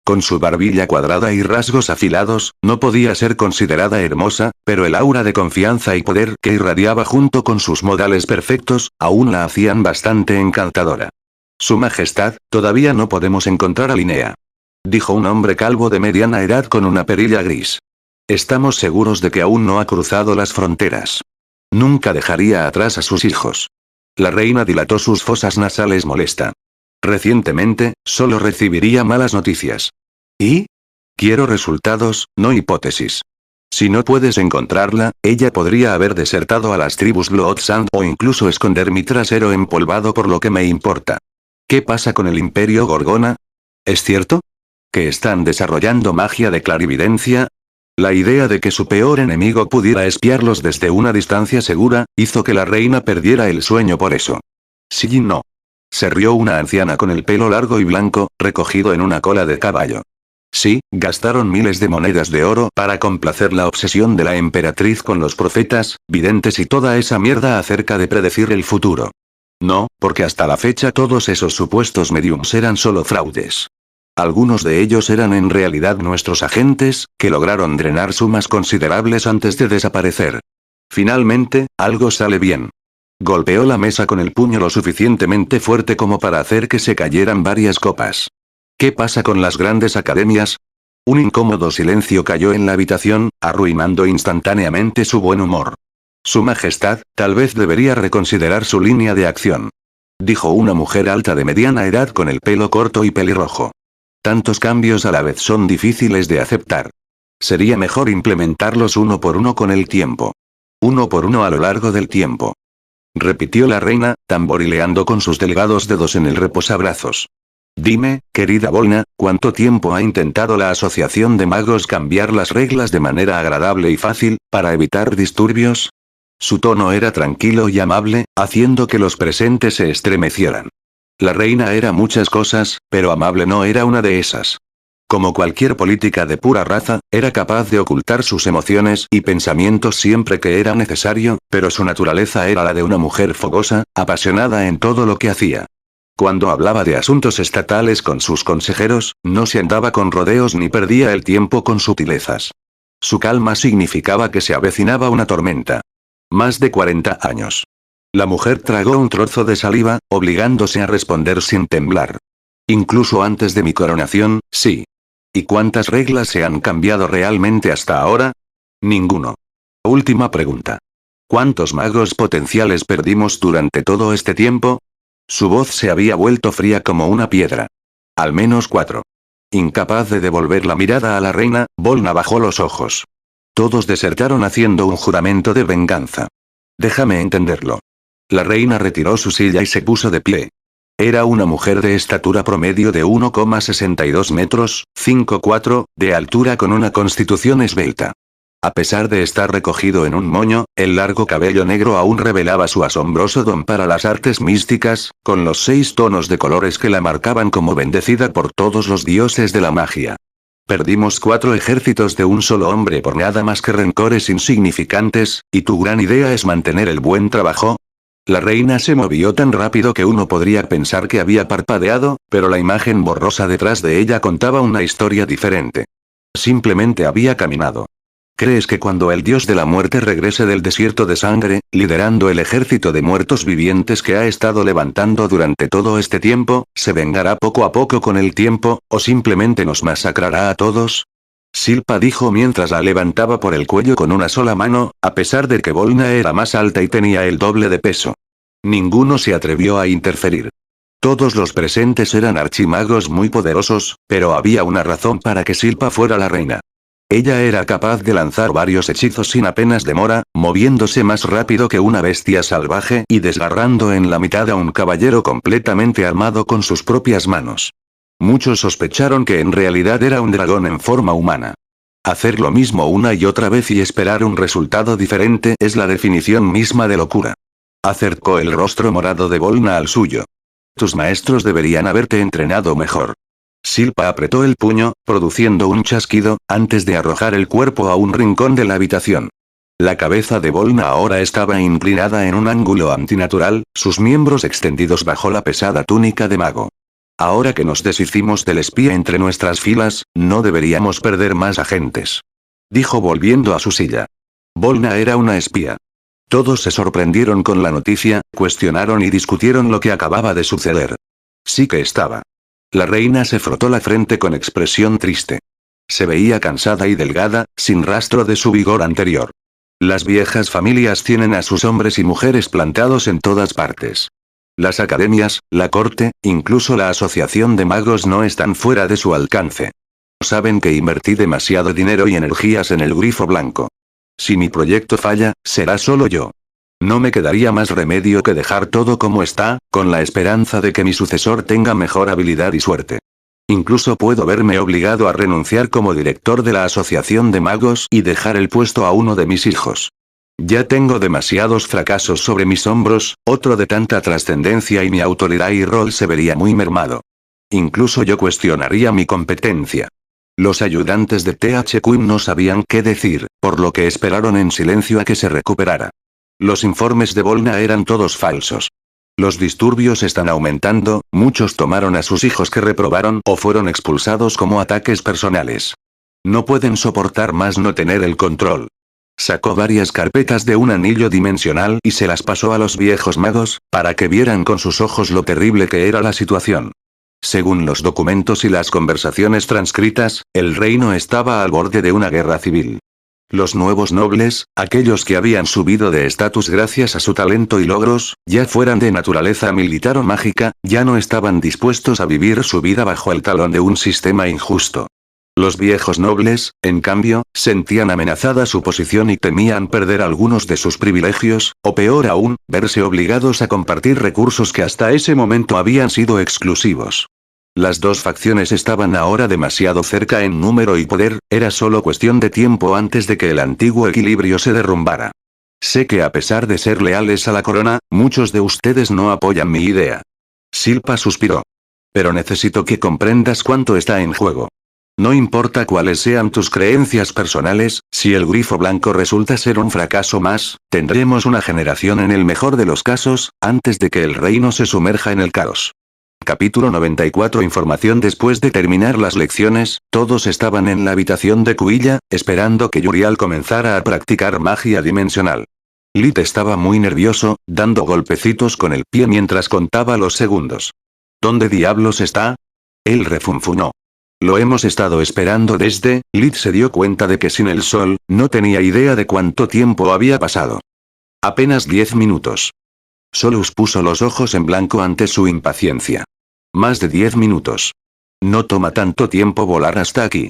Con su barbilla cuadrada y rasgos afilados, no podía ser considerada hermosa, pero el aura de confianza y poder que irradiaba junto con sus modales perfectos, aún la hacían bastante encantadora. Su Majestad, todavía no podemos encontrar a Linnea, dijo un hombre calvo de mediana edad con una perilla gris. Estamos seguros de que aún no ha cruzado las fronteras. Nunca dejaría atrás a sus hijos. La reina dilató sus fosas nasales molesta. Recientemente, solo recibiría malas noticias. ¿Y? Quiero resultados, no hipótesis. Si no puedes encontrarla, ella podría haber desertado a las tribus Bloodsand o incluso esconder mi trasero empolvado por lo que me importa. ¿Qué pasa con el Imperio Gorgona? ¿Es cierto? ¿Que están desarrollando magia de clarividencia? La idea de que su peor enemigo pudiera espiarlos desde una distancia segura, hizo que la reina perdiera el sueño por eso. Sí y no. Se rió una anciana con el pelo largo y blanco, recogido en una cola de caballo. Sí, gastaron miles de monedas de oro para complacer la obsesión de la emperatriz con los profetas, videntes y toda esa mierda acerca de predecir el futuro. No, porque hasta la fecha todos esos supuestos mediums eran solo fraudes. Algunos de ellos eran en realidad nuestros agentes, que lograron drenar sumas considerables antes de desaparecer. Finalmente, algo sale bien. Golpeó la mesa con el puño lo suficientemente fuerte como para hacer que se cayeran varias copas. ¿Qué pasa con las grandes academias? Un incómodo silencio cayó en la habitación, arruinando instantáneamente su buen humor. Su Majestad, tal vez debería reconsiderar su línea de acción. Dijo una mujer alta de mediana edad con el pelo corto y pelirrojo. Tantos cambios a la vez son difíciles de aceptar. Sería mejor implementarlos uno por uno con el tiempo. Uno por uno a lo largo del tiempo. Repitió la reina, tamborileando con sus delgados dedos en el reposabrazos. Dime, querida Volna, ¿cuánto tiempo ha intentado la Asociación de Magos cambiar las reglas de manera agradable y fácil, para evitar disturbios? Su tono era tranquilo y amable, haciendo que los presentes se estremecieran. La reina era muchas cosas, pero amable no era una de esas. Como cualquier política de pura raza, era capaz de ocultar sus emociones y pensamientos siempre que era necesario, pero su naturaleza era la de una mujer fogosa, apasionada en todo lo que hacía. Cuando hablaba de asuntos estatales con sus consejeros, no se andaba con rodeos ni perdía el tiempo con sutilezas. Su calma significaba que se avecinaba una tormenta. Más de 40 años. La mujer tragó un trozo de saliva, obligándose a responder sin temblar. Incluso antes de mi coronación, sí. ¿Y cuántas reglas se han cambiado realmente hasta ahora? Ninguno. Última pregunta. ¿Cuántos magos potenciales perdimos durante todo este tiempo? Su voz se había vuelto fría como una piedra. Al menos 4. Incapaz de devolver la mirada a la reina, Volna bajó los ojos. Todos desertaron haciendo un juramento de venganza. Déjame entenderlo. La reina retiró su silla y se puso de pie. Era una mujer de estatura promedio de 1,62 metros, 5,4, de altura con una constitución esbelta. A pesar de estar recogido en un moño, el largo cabello negro aún revelaba su asombroso don para las artes místicas, con los 6 tonos de colores que la marcaban como bendecida por todos los dioses de la magia. Perdimos 4 ejércitos de un solo hombre por nada más que rencores insignificantes, ¿y tu gran idea es mantener el buen trabajo? La reina se movió tan rápido que uno podría pensar que había parpadeado, pero la imagen borrosa detrás de ella contaba una historia diferente. Simplemente había caminado. ¿Crees que cuando el dios de la muerte regrese del desierto de sangre, liderando el ejército de muertos vivientes que ha estado levantando durante todo este tiempo, se vengará poco a poco con el tiempo, o simplemente nos masacrará a todos? Silpa dijo mientras la levantaba por el cuello con una sola mano, a pesar de que Volna era más alta y tenía el doble de peso. Ninguno se atrevió a interferir. Todos los presentes eran archimagos muy poderosos, pero había una razón para que Silpa fuera la reina. Ella era capaz de lanzar varios hechizos sin apenas demora, moviéndose más rápido que una bestia salvaje y desgarrando en la mitad a un caballero completamente armado con sus propias manos. Muchos sospecharon que en realidad era un dragón en forma humana. Hacer lo mismo una y otra vez y esperar un resultado diferente es la definición misma de locura. Acercó el rostro morado de Volna al suyo. Tus maestros deberían haberte entrenado mejor. Silpa apretó el puño, produciendo un chasquido, antes de arrojar el cuerpo a un rincón de la habitación. La cabeza de Volna ahora estaba inclinada en un ángulo antinatural, sus miembros extendidos bajo la pesada túnica de mago. Ahora que nos deshicimos del espía entre nuestras filas, no deberíamos perder más agentes. Dijo volviendo a su silla. Volna era una espía. Todos se sorprendieron con la noticia, cuestionaron y discutieron lo que acababa de suceder. Sí que estaba. La reina se frotó la frente con expresión triste. Se veía cansada y delgada, sin rastro de su vigor anterior. Las viejas familias tienen a sus hombres y mujeres plantados en todas partes. Las academias, la corte, incluso la asociación de magos no están fuera de su alcance. Saben que invertí demasiado dinero y energías en el grifo blanco. Si mi proyecto falla, será solo yo. No me quedaría más remedio que dejar todo como está, con la esperanza de que mi sucesor tenga mejor habilidad y suerte. Incluso puedo verme obligado a renunciar como director de la asociación de magos y dejar el puesto a uno de mis hijos. Ya tengo demasiados fracasos sobre mis hombros, otro de tanta trascendencia y mi autoridad y rol se vería muy mermado. Incluso yo cuestionaría mi competencia. Los ayudantes de THQ no sabían qué decir, por lo que esperaron en silencio a que se recuperara. Los informes de Volna eran todos falsos. Los disturbios están aumentando, muchos tomaron a sus hijos que reprobaron o fueron expulsados como ataques personales. No pueden soportar más no tener el control. Sacó varias carpetas de un anillo dimensional y se las pasó a los viejos magos, para que vieran con sus ojos lo terrible que era la situación. Según los documentos y las conversaciones transcritas, el reino estaba al borde de una guerra civil. Los nuevos nobles, aquellos que habían subido de estatus gracias a su talento y logros, ya fueran de naturaleza militar o mágica, ya no estaban dispuestos a vivir su vida bajo el talón de un sistema injusto. Los viejos nobles, en cambio, sentían amenazada su posición y temían perder algunos de sus privilegios, o peor aún, verse obligados a compartir recursos que hasta ese momento habían sido exclusivos. Las dos facciones estaban ahora demasiado cerca en número y poder, era solo cuestión de tiempo antes de que el antiguo equilibrio se derrumbara. Sé que a pesar de ser leales a la corona, muchos de ustedes no apoyan mi idea. Silpa suspiró. Pero necesito que comprendas cuánto está en juego. No importa cuáles sean tus creencias personales, si el grifo blanco resulta ser un fracaso más, tendremos una generación en el mejor de los casos, antes de que el reino se sumerja en el caos. Capítulo 94. Información. Después de terminar las lecciones, todos estaban en la habitación de Kuilla, esperando que Yurial comenzara a practicar magia dimensional. Lit estaba muy nervioso, dando golpecitos con el pie mientras contaba los segundos. ¿Dónde diablos está? Él refunfuñó. Lo hemos estado esperando desde. Lit se dio cuenta de que sin el sol, no tenía idea de cuánto tiempo había pasado. Apenas 10 minutos. Solus puso los ojos en blanco ante su impaciencia. Más de 10 minutos. No toma tanto tiempo volar hasta aquí.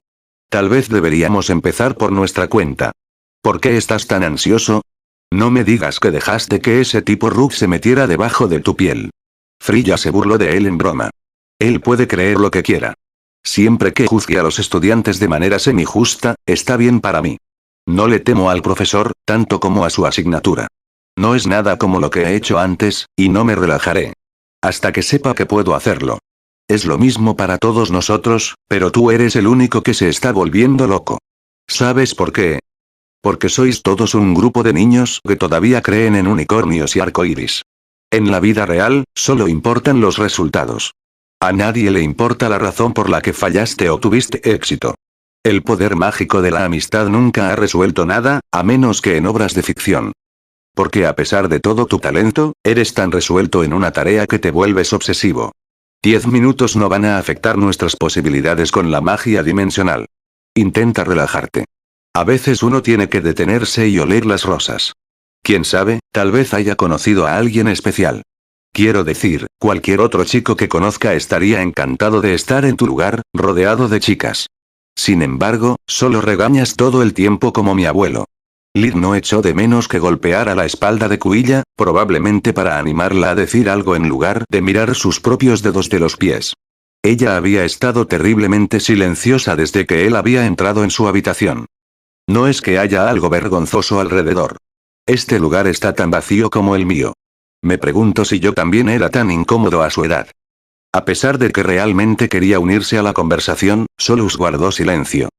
Tal vez deberíamos empezar por nuestra cuenta. ¿Por qué estás tan ansioso? No me digas que dejaste que ese tipo Rook se metiera debajo de tu piel. Freya se burló de él en broma. Él puede creer lo que quiera. Siempre que juzgue a los estudiantes de manera semi-justa, está bien para mí. No le temo al profesor, tanto como a su asignatura. No es nada como lo que he hecho antes, y no me relajaré. Hasta que sepa que puedo hacerlo. Es lo mismo para todos nosotros, pero tú eres el único que se está volviendo loco. ¿Sabes por qué? Porque sois todos un grupo de niños que todavía creen en unicornios y arcoíris. En la vida real, solo importan los resultados. A nadie le importa la razón por la que fallaste o tuviste éxito. El poder mágico de la amistad nunca ha resuelto nada, a menos que en obras de ficción. Porque a pesar de todo tu talento, eres tan resuelto en una tarea que te vuelves obsesivo. 10 minutos no van a afectar nuestras posibilidades con la magia dimensional. Intenta relajarte. A veces uno tiene que detenerse y oler las rosas. Quién sabe, tal vez haya conocido a alguien especial. Quiero decir, cualquier otro chico que conozca estaría encantado de estar en tu lugar, rodeado de chicas. Sin embargo, solo regañas todo el tiempo como mi abuelo. Lit no echó de menos que golpear a la espalda de Kuilla, probablemente para animarla a decir algo en lugar de mirar sus propios dedos de los pies. Ella había estado terriblemente silenciosa desde que él había entrado en su habitación. No es que haya algo vergonzoso alrededor. Este lugar está tan vacío como el mío. Me pregunto si yo también era tan incómodo a su edad. A pesar de que realmente quería unirse a la conversación, Solus guardó silencio.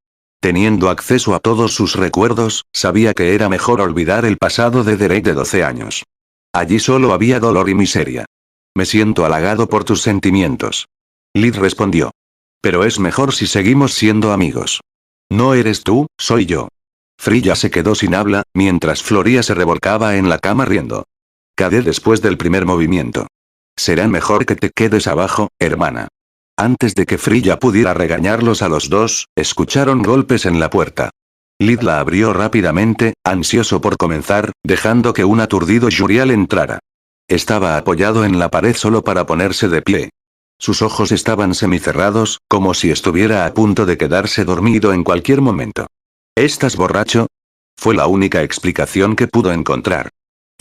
Teniendo acceso a todos sus recuerdos, sabía que era mejor olvidar el pasado de Derek de 12 años. Allí solo había dolor y miseria. Me siento halagado por tus sentimientos. Lit respondió. Pero es mejor si seguimos siendo amigos. No eres tú, soy yo. Freya se quedó sin habla, mientras Floria se revolcaba en la cama riendo. Cae después del primer movimiento. Será mejor que te quedes abajo, hermana. Antes de que Freya pudiera regañarlos a los dos, escucharon golpes en la puerta. Lit la abrió rápidamente, ansioso por comenzar, dejando que un aturdido Yurial entrara. Estaba apoyado en la pared solo para ponerse de pie. Sus ojos estaban semicerrados, como si estuviera a punto de quedarse dormido en cualquier momento. ¿Estás borracho? Fue la única explicación que pudo encontrar.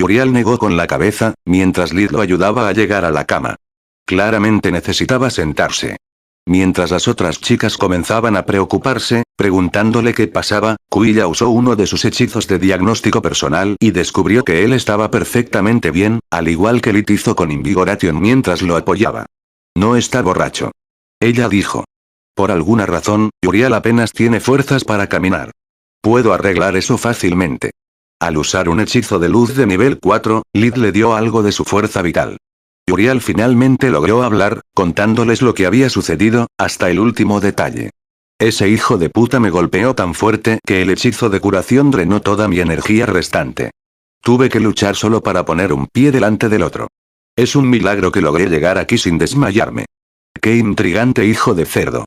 Yurial negó con la cabeza, mientras Lit lo ayudaba a llegar a la cama. Claramente necesitaba sentarse. Mientras las otras chicas comenzaban a preocuparse, preguntándole qué pasaba, Kuilla usó uno de sus hechizos de diagnóstico personal y descubrió que él estaba perfectamente bien, al igual que Lit hizo con Invigoration mientras lo apoyaba. No está borracho. Ella dijo. Por alguna razón, Yurial apenas tiene fuerzas para caminar. Puedo arreglar eso fácilmente. Al usar un hechizo de luz de nivel 4, Lit le dio algo de su fuerza vital. Uriel finalmente logró hablar, contándoles lo que había sucedido, hasta el último detalle. Ese hijo de puta me golpeó tan fuerte que el hechizo de curación drenó toda mi energía restante. Tuve que luchar solo para poner un pie delante del otro. Es un milagro que logré llegar aquí sin desmayarme. ¡Qué intrigante hijo de cerdo!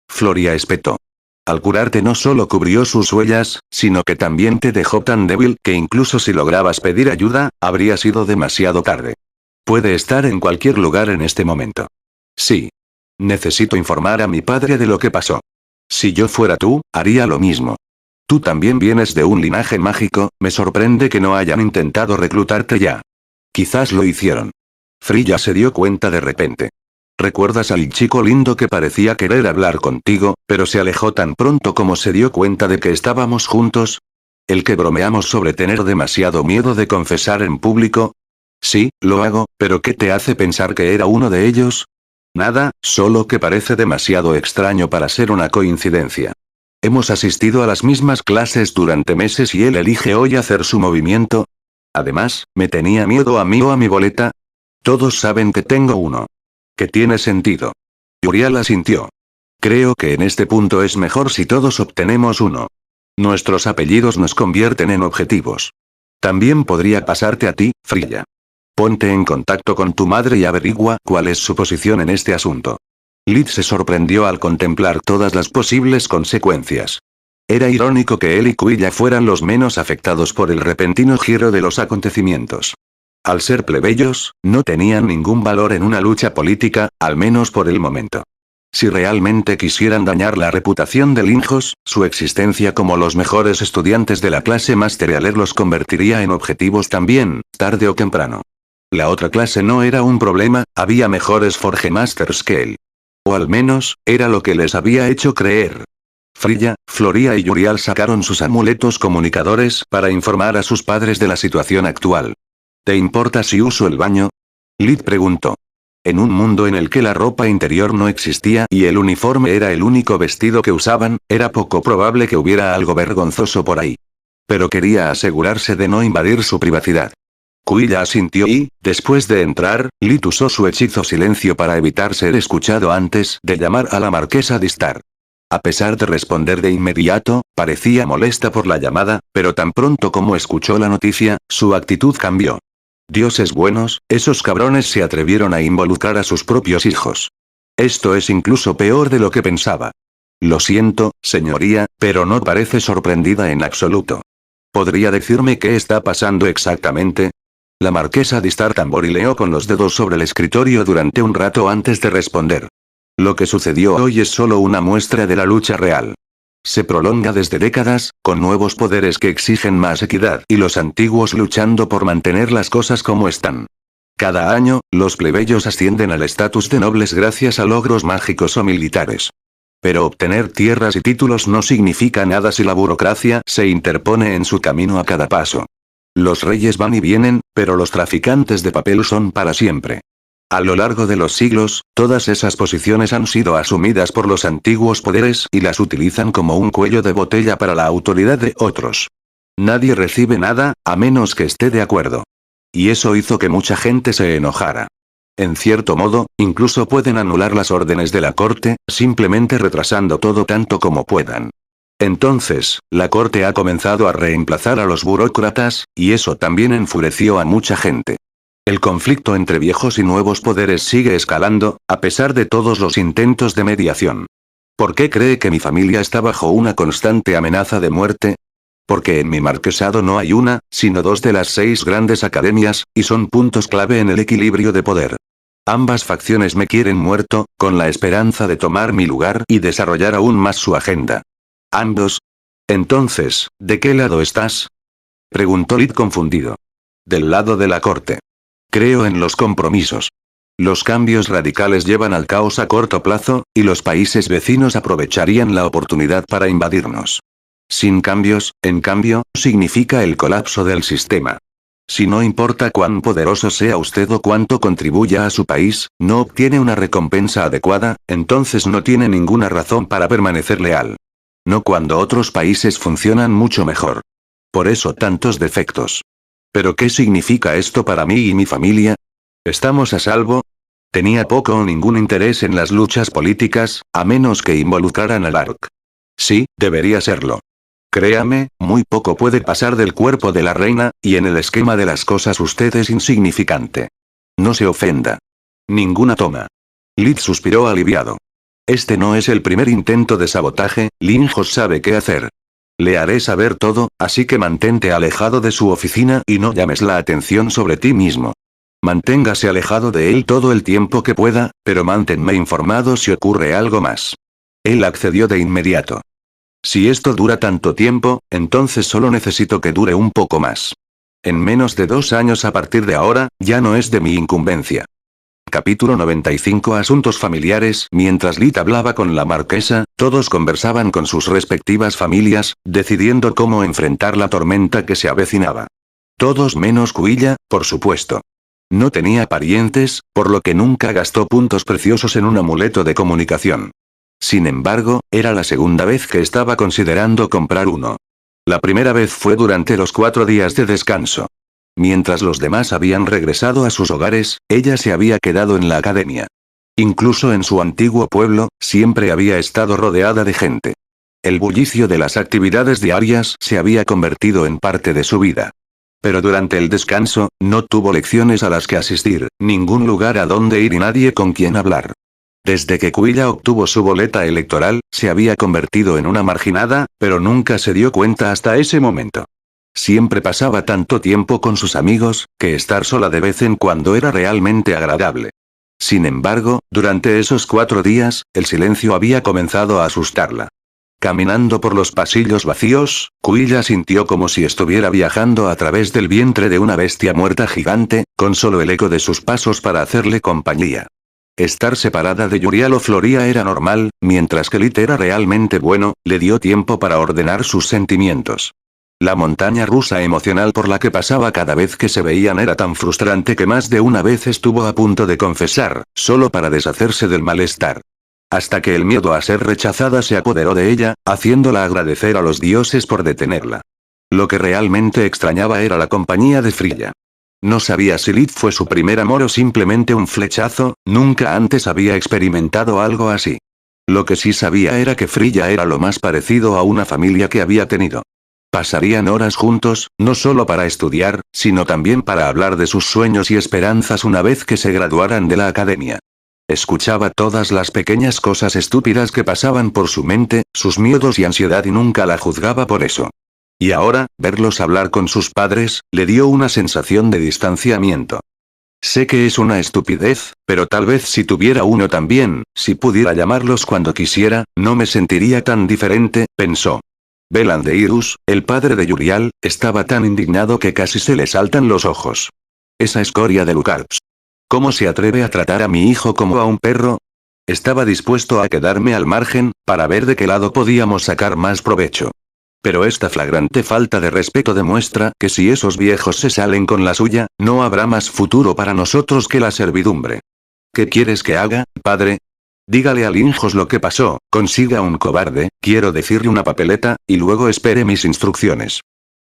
Floria espetó. Al curarte no solo cubrió sus huellas, sino que también te dejó tan débil que incluso si lograbas pedir ayuda, habría sido demasiado tarde. Puede estar en cualquier lugar en este momento. Sí. Necesito informar a mi padre de lo que pasó. Si yo fuera tú, haría lo mismo. Tú también vienes de un linaje mágico, me sorprende que no hayan intentado reclutarte ya. Quizás lo hicieron. Friya se dio cuenta de repente. ¿Recuerdas al chico lindo que parecía querer hablar contigo, pero se alejó tan pronto como se dio cuenta de que estábamos juntos? ¿El que bromeamos sobre tener demasiado miedo de confesar en público? Sí, lo hago, pero ¿qué te hace pensar que era uno de ellos? Nada, solo que parece demasiado extraño para ser una coincidencia. Hemos asistido a las mismas clases durante meses y él elige hoy hacer su movimiento. Además, ¿me tenía miedo a mí o a mi boleta? Todos saben que tengo uno. Que tiene sentido. Uriel asintió. Creo que en este punto es mejor si todos obtenemos uno. Nuestros apellidos nos convierten en objetivos. También podría pasarte a ti, Friya. Ponte en contacto con tu madre y averigua cuál es su posición en este asunto. Lid se sorprendió al contemplar todas las posibles consecuencias. Era irónico que él y Kuilla fueran los menos afectados por el repentino giro de los acontecimientos. Al ser plebeyos, no tenían ningún valor en una lucha política, al menos por el momento. Si realmente quisieran dañar la reputación de Linjos, su existencia como los mejores estudiantes de la clase Master los convertiría en objetivos también, tarde o temprano. La otra clase no era un problema, había mejores Forge Masters que él. O al menos, era lo que les había hecho creer. Friya, Floria y Uriel sacaron sus amuletos comunicadores para informar a sus padres de la situación actual. ¿Te importa si uso el baño? Lid preguntó. En un mundo en el que la ropa interior no existía y el uniforme era el único vestido que usaban, era poco probable que hubiera algo vergonzoso por ahí. Pero quería asegurarse de no invadir su privacidad. Kuilla asintió y, después de entrar, Lid usó su hechizo silencio para evitar ser escuchado antes de llamar a la marquesa Distar. A pesar de responder de inmediato, parecía molesta por la llamada, pero tan pronto como escuchó la noticia, su actitud cambió. Dioses buenos, esos cabrones se atrevieron a involucrar a sus propios hijos. Esto es incluso peor de lo que pensaba. Lo siento, señoría, pero no parece sorprendida en absoluto. ¿Podría decirme qué está pasando exactamente? La marquesa Distar tamborileó con los dedos sobre el escritorio durante un rato antes de responder. Lo que sucedió hoy es solo una muestra de la lucha real. Se prolonga desde décadas, con nuevos poderes que exigen más equidad y los antiguos luchando por mantener las cosas como están. Cada año, los plebeyos ascienden al estatus de nobles gracias a logros mágicos o militares. Pero obtener tierras y títulos no significa nada si la burocracia se interpone en su camino a cada paso. Los reyes van y vienen, pero los traficantes de papel son para siempre. A lo largo de los siglos, todas esas posiciones han sido asumidas por los antiguos poderes y las utilizan como un cuello de botella para la autoridad de otros. Nadie recibe nada, a menos que esté de acuerdo. Y eso hizo que mucha gente se enojara. En cierto modo, incluso pueden anular las órdenes de la corte, simplemente retrasando todo tanto como puedan. Entonces, la corte ha comenzado a reemplazar a los burócratas, y eso también enfureció a mucha gente. El conflicto entre viejos y nuevos poderes sigue escalando, a pesar de todos los intentos de mediación. ¿Por qué cree que mi familia está bajo una constante amenaza de muerte? Porque en mi marquesado no hay una, sino dos de las 6 grandes academias, y son puntos clave en el equilibrio de poder. Ambas facciones me quieren muerto, con la esperanza de tomar mi lugar y desarrollar aún más su agenda. ¿Ambos? Entonces, ¿de qué lado estás? Preguntó Lid confundido. Del lado de la corte. Creo en los compromisos. Los cambios radicales llevan al caos a corto plazo, y los países vecinos aprovecharían la oportunidad para invadirnos. Sin cambios, en cambio, significa el colapso del sistema. Si no importa cuán poderoso sea usted o cuánto contribuya a su país, no obtiene una recompensa adecuada, entonces no tiene ninguna razón para permanecer leal. No cuando otros países funcionan mucho mejor. Por eso tantos defectos. ¿Pero qué significa esto para mí y mi familia? ¿Estamos a salvo? Tenía poco o ningún interés en las luchas políticas, a menos que involucraran al ARC. Sí, debería serlo. Créame, muy poco puede pasar del cuerpo de la reina, y en el esquema de las cosas usted es insignificante. No se ofenda. Ninguna toma. Lid suspiró aliviado. Este no es el primer intento de sabotaje, Linjos sabe qué hacer. Le haré saber todo, así que mantente alejado de su oficina y no llames la atención sobre ti mismo. Manténgase alejado de él todo el tiempo que pueda, pero manténme informado si ocurre algo más. Él accedió de inmediato. Si esto dura tanto tiempo, entonces solo necesito que dure un poco más. En menos de 2 años a partir de ahora, ya no es de mi incumbencia. Capítulo 95 Asuntos familiares. Mientras Lid hablaba con la marquesa, todos conversaban con sus respectivas familias, decidiendo cómo enfrentar la tormenta que se avecinaba. Todos menos Cuilla, por supuesto. No tenía parientes, por lo que nunca gastó puntos preciosos en un amuleto de comunicación. Sin embargo, era la segunda vez que estaba considerando comprar uno. La primera vez fue durante los 4 días de descanso. Mientras los demás habían regresado a sus hogares, ella se había quedado en la academia. Incluso en su antiguo pueblo, siempre había estado rodeada de gente. El bullicio de las actividades diarias se había convertido en parte de su vida. Pero durante el descanso, no tuvo lecciones a las que asistir, ningún lugar a donde ir y nadie con quien hablar. Desde que Cuilla obtuvo su boleta electoral, se había convertido en una marginada, pero nunca se dio cuenta hasta ese momento. Siempre pasaba tanto tiempo con sus amigos, que estar sola de vez en cuando era realmente agradable. Sin embargo, durante esos 4 días, el silencio había comenzado a asustarla. Caminando por los pasillos vacíos, Cuilla sintió como si estuviera viajando a través del vientre de una bestia muerta gigante, con solo el eco de sus pasos para hacerle compañía. Estar separada de Yurialo Floría era normal, mientras que Lid era realmente bueno, le dio tiempo para ordenar sus sentimientos. La montaña rusa emocional por la que pasaba cada vez que se veían era tan frustrante que más de una vez estuvo a punto de confesar, solo para deshacerse del malestar. Hasta que el miedo a ser rechazada se apoderó de ella, haciéndola agradecer a los dioses por detenerla. Lo que realmente extrañaba era la compañía de Frilla. No sabía si Lid fue su primer amor o simplemente un flechazo, nunca antes había experimentado algo así. Lo que sí sabía era que Frilla era lo más parecido a una familia que había tenido. Pasarían horas juntos, no solo para estudiar, sino también para hablar de sus sueños y esperanzas una vez que se graduaran de la academia. Escuchaba todas las pequeñas cosas estúpidas que pasaban por su mente, sus miedos y ansiedad y nunca la juzgaba por eso. Y ahora, verlos hablar con sus padres, le dio una sensación de distanciamiento. Sé que es una estupidez, pero tal vez si tuviera uno también, si pudiera llamarlos cuando quisiera, no me sentiría tan diferente, pensó. Belandeirus, el padre de Yurial, estaba tan indignado que casi se le saltan los ojos. Esa escoria de Lucarps. ¿Cómo se atreve a tratar a mi hijo como a un perro? Estaba dispuesto a quedarme al margen, para ver de qué lado podíamos sacar más provecho. Pero esta flagrante falta de respeto demuestra que si esos viejos se salen con la suya, no habrá más futuro para nosotros que la servidumbre. ¿Qué quieres que haga, padre? Dígale a Linjos lo que pasó, consiga un cobarde, quiero decirle una papeleta, y luego espere mis instrucciones.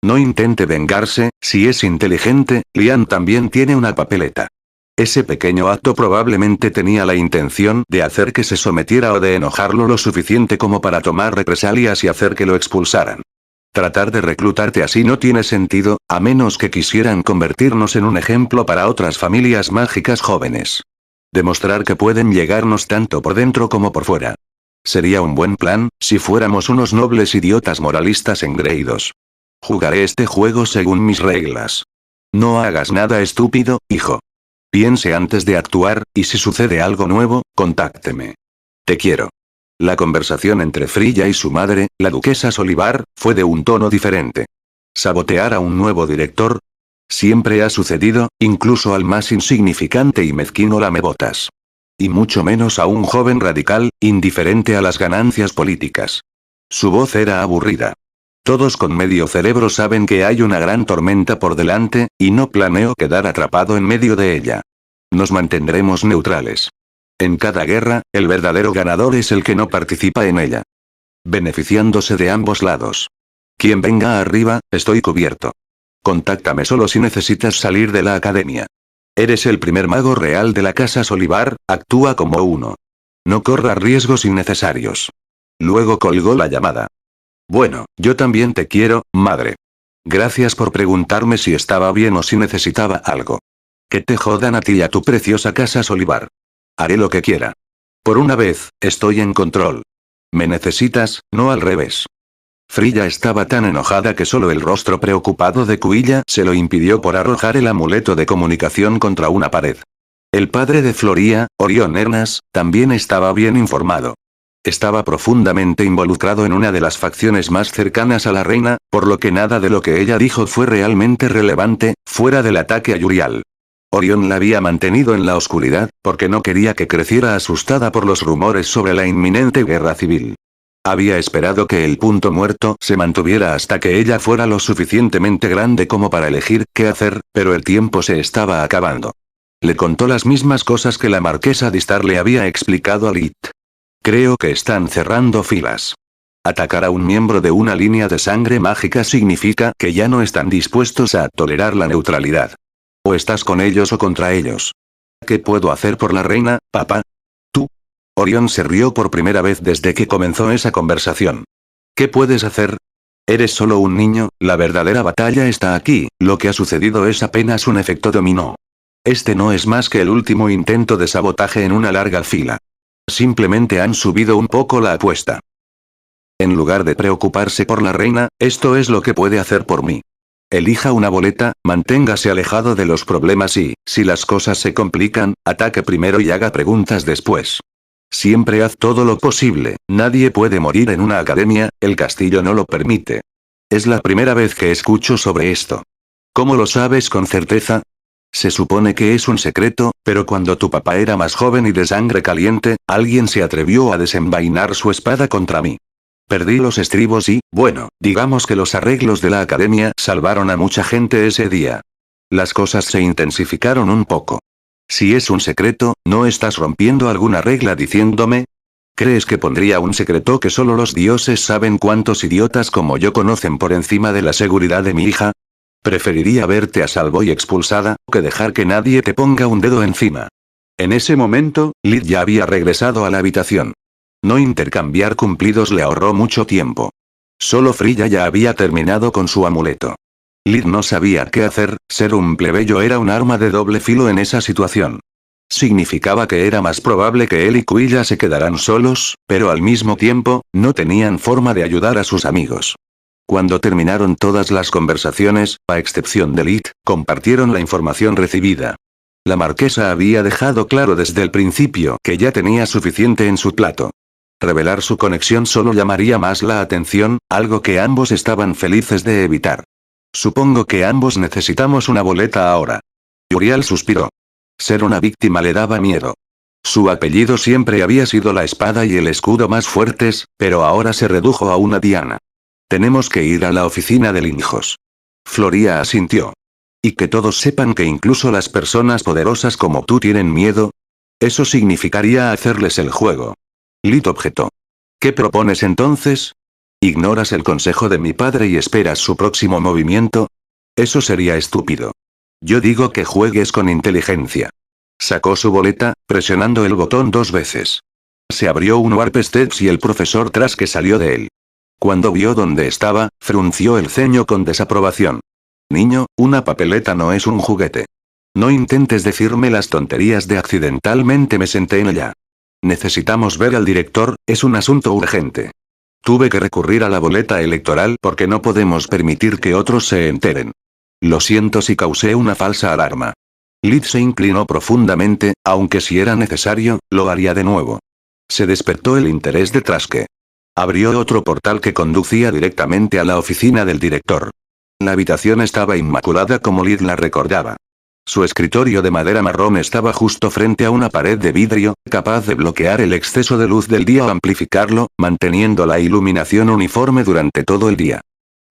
No intente vengarse, si es inteligente, Lian también tiene una papeleta. Ese pequeño acto probablemente tenía la intención de hacer que se sometiera o de enojarlo lo suficiente como para tomar represalias y hacer que lo expulsaran. Tratar de reclutarte así no tiene sentido, a menos que quisieran convertirnos en un ejemplo para otras familias mágicas jóvenes. Demostrar que pueden llegarnos tanto por dentro como por fuera. Sería un buen plan, si fuéramos unos nobles idiotas moralistas engreídos. Jugaré este juego según mis reglas. No hagas nada estúpido, hijo. Piense antes de actuar, y si sucede algo nuevo, contácteme. Te quiero. La conversación entre Frilla y su madre, la duquesa Solivar, fue de un tono diferente. ¿Sabotear a un nuevo director? Siempre ha sucedido, incluso al más insignificante y mezquino lamebotas. Y mucho menos a un joven radical, indiferente a las ganancias políticas. Su voz era aburrida. Todos con medio cerebro saben que hay una gran tormenta por delante, y no planeo quedar atrapado en medio de ella. Nos mantendremos neutrales. En cada guerra, el verdadero ganador es el que no participa en ella. Beneficiándose de ambos lados. Quien venga arriba, estoy cubierto. Contáctame solo si necesitas salir de la academia. Eres el primer mago real de la casa Solivar, actúa como uno. No corra riesgos innecesarios. Luego colgó la llamada. Bueno, yo también te quiero, madre. Gracias por preguntarme si estaba bien o si necesitaba algo. Que te jodan a ti y a tu preciosa casa Solivar. Haré lo que quiera. Por una vez, estoy en control. Me necesitas, no al revés. Frilla estaba tan enojada que solo el rostro preocupado de Cuilla se lo impidió por arrojar el amuleto de comunicación contra una pared. El padre de Floría, Orión Hernas, también estaba bien informado. Estaba profundamente involucrado en una de las facciones más cercanas a la reina, por lo que nada de lo que ella dijo fue realmente relevante, fuera del ataque a Yurial. Orión la había mantenido en la oscuridad, porque no quería que creciera asustada por los rumores sobre la inminente guerra civil. Había esperado que el punto muerto se mantuviera hasta que ella fuera lo suficientemente grande como para elegir qué hacer, pero el tiempo se estaba acabando. Le contó las mismas cosas que la marquesa Distar le había explicado a Lit. Creo que están cerrando filas. Atacar a un miembro de una línea de sangre mágica significa que ya no están dispuestos a tolerar la neutralidad. O estás con ellos o contra ellos. ¿Qué puedo hacer por la reina, papá? ¿Tú? Orión se rió por primera vez desde que comenzó esa conversación. ¿Qué puedes hacer? Eres solo un niño, la verdadera batalla está aquí, lo que ha sucedido es apenas un efecto dominó. Este no es más que el último intento de sabotaje en una larga fila. Simplemente han subido un poco la apuesta. En lugar de preocuparse por la reina, esto es lo que puede hacer por mí. Elija una boleta, manténgase alejado de los problemas y, si las cosas se complican, ataque primero y haga preguntas después. Siempre haz todo lo posible, nadie puede morir en una academia, el castillo no lo permite. Es la primera vez que escucho sobre esto. ¿Cómo lo sabes con certeza? Se supone que es un secreto, pero cuando tu papá era más joven y de sangre caliente, alguien se atrevió a desenvainar su espada contra mí. Perdí los estribos y, bueno, digamos que los arreglos de la academia salvaron a mucha gente ese día. Las cosas se intensificaron un poco. Si es un secreto, ¿no estás rompiendo alguna regla diciéndome? ¿Crees que pondría un secreto que solo los dioses saben cuántos idiotas como yo conocen por encima de la seguridad de mi hija? Preferiría verte a salvo y expulsada, que dejar que nadie te ponga un dedo encima. En ese momento, Lid ya había regresado a la habitación. No intercambiar cumplidos le ahorró mucho tiempo. Solo Frilla ya había terminado con su amuleto. Lid no sabía qué hacer, ser un plebeyo era un arma de doble filo en esa situación. Significaba que era más probable que él y Cuilla se quedaran solos, pero al mismo tiempo, no tenían forma de ayudar a sus amigos. Cuando terminaron todas las conversaciones, a excepción de Lid, compartieron la información recibida. La marquesa había dejado claro desde el principio que ya tenía suficiente en su plato. Revelar su conexión solo llamaría más la atención, algo que ambos estaban felices de evitar. Supongo que ambos necesitamos una boleta ahora. Yurial suspiró. Ser una víctima le daba miedo. Su apellido siempre había sido la espada y el escudo más fuertes, pero ahora se redujo a una diana. Tenemos que ir a la oficina de Linjos. Floría asintió. ¿Y que todos sepan que incluso las personas poderosas como tú tienen miedo? Eso significaría hacerles el juego. Lit objetó. ¿Qué propones entonces? ¿Ignoras el consejo de mi padre y esperas su próximo movimiento? Eso sería estúpido. Yo digo que juegues con inteligencia. Sacó su boleta, presionando el botón 2 veces. Se abrió un Warp Steps y el profesor Trask salió de él. Cuando vio dónde estaba, frunció el ceño con desaprobación. Niño, una papeleta no es un juguete. No intentes decirme las tonterías de accidentalmente me senté en ella. Necesitamos ver al director, es un asunto urgente. Tuve que recurrir a la boleta electoral porque no podemos permitir que otros se enteren. Lo siento si causé una falsa alarma. Lid se inclinó profundamente, aunque si era necesario, lo haría de nuevo. Se despertó el interés de Trask. Abrió otro portal que conducía directamente a la oficina del director. La habitación estaba inmaculada como Lid la recordaba. Su escritorio de madera marrón estaba justo frente a una pared de vidrio, capaz de bloquear el exceso de luz del día o amplificarlo, manteniendo la iluminación uniforme durante todo el día.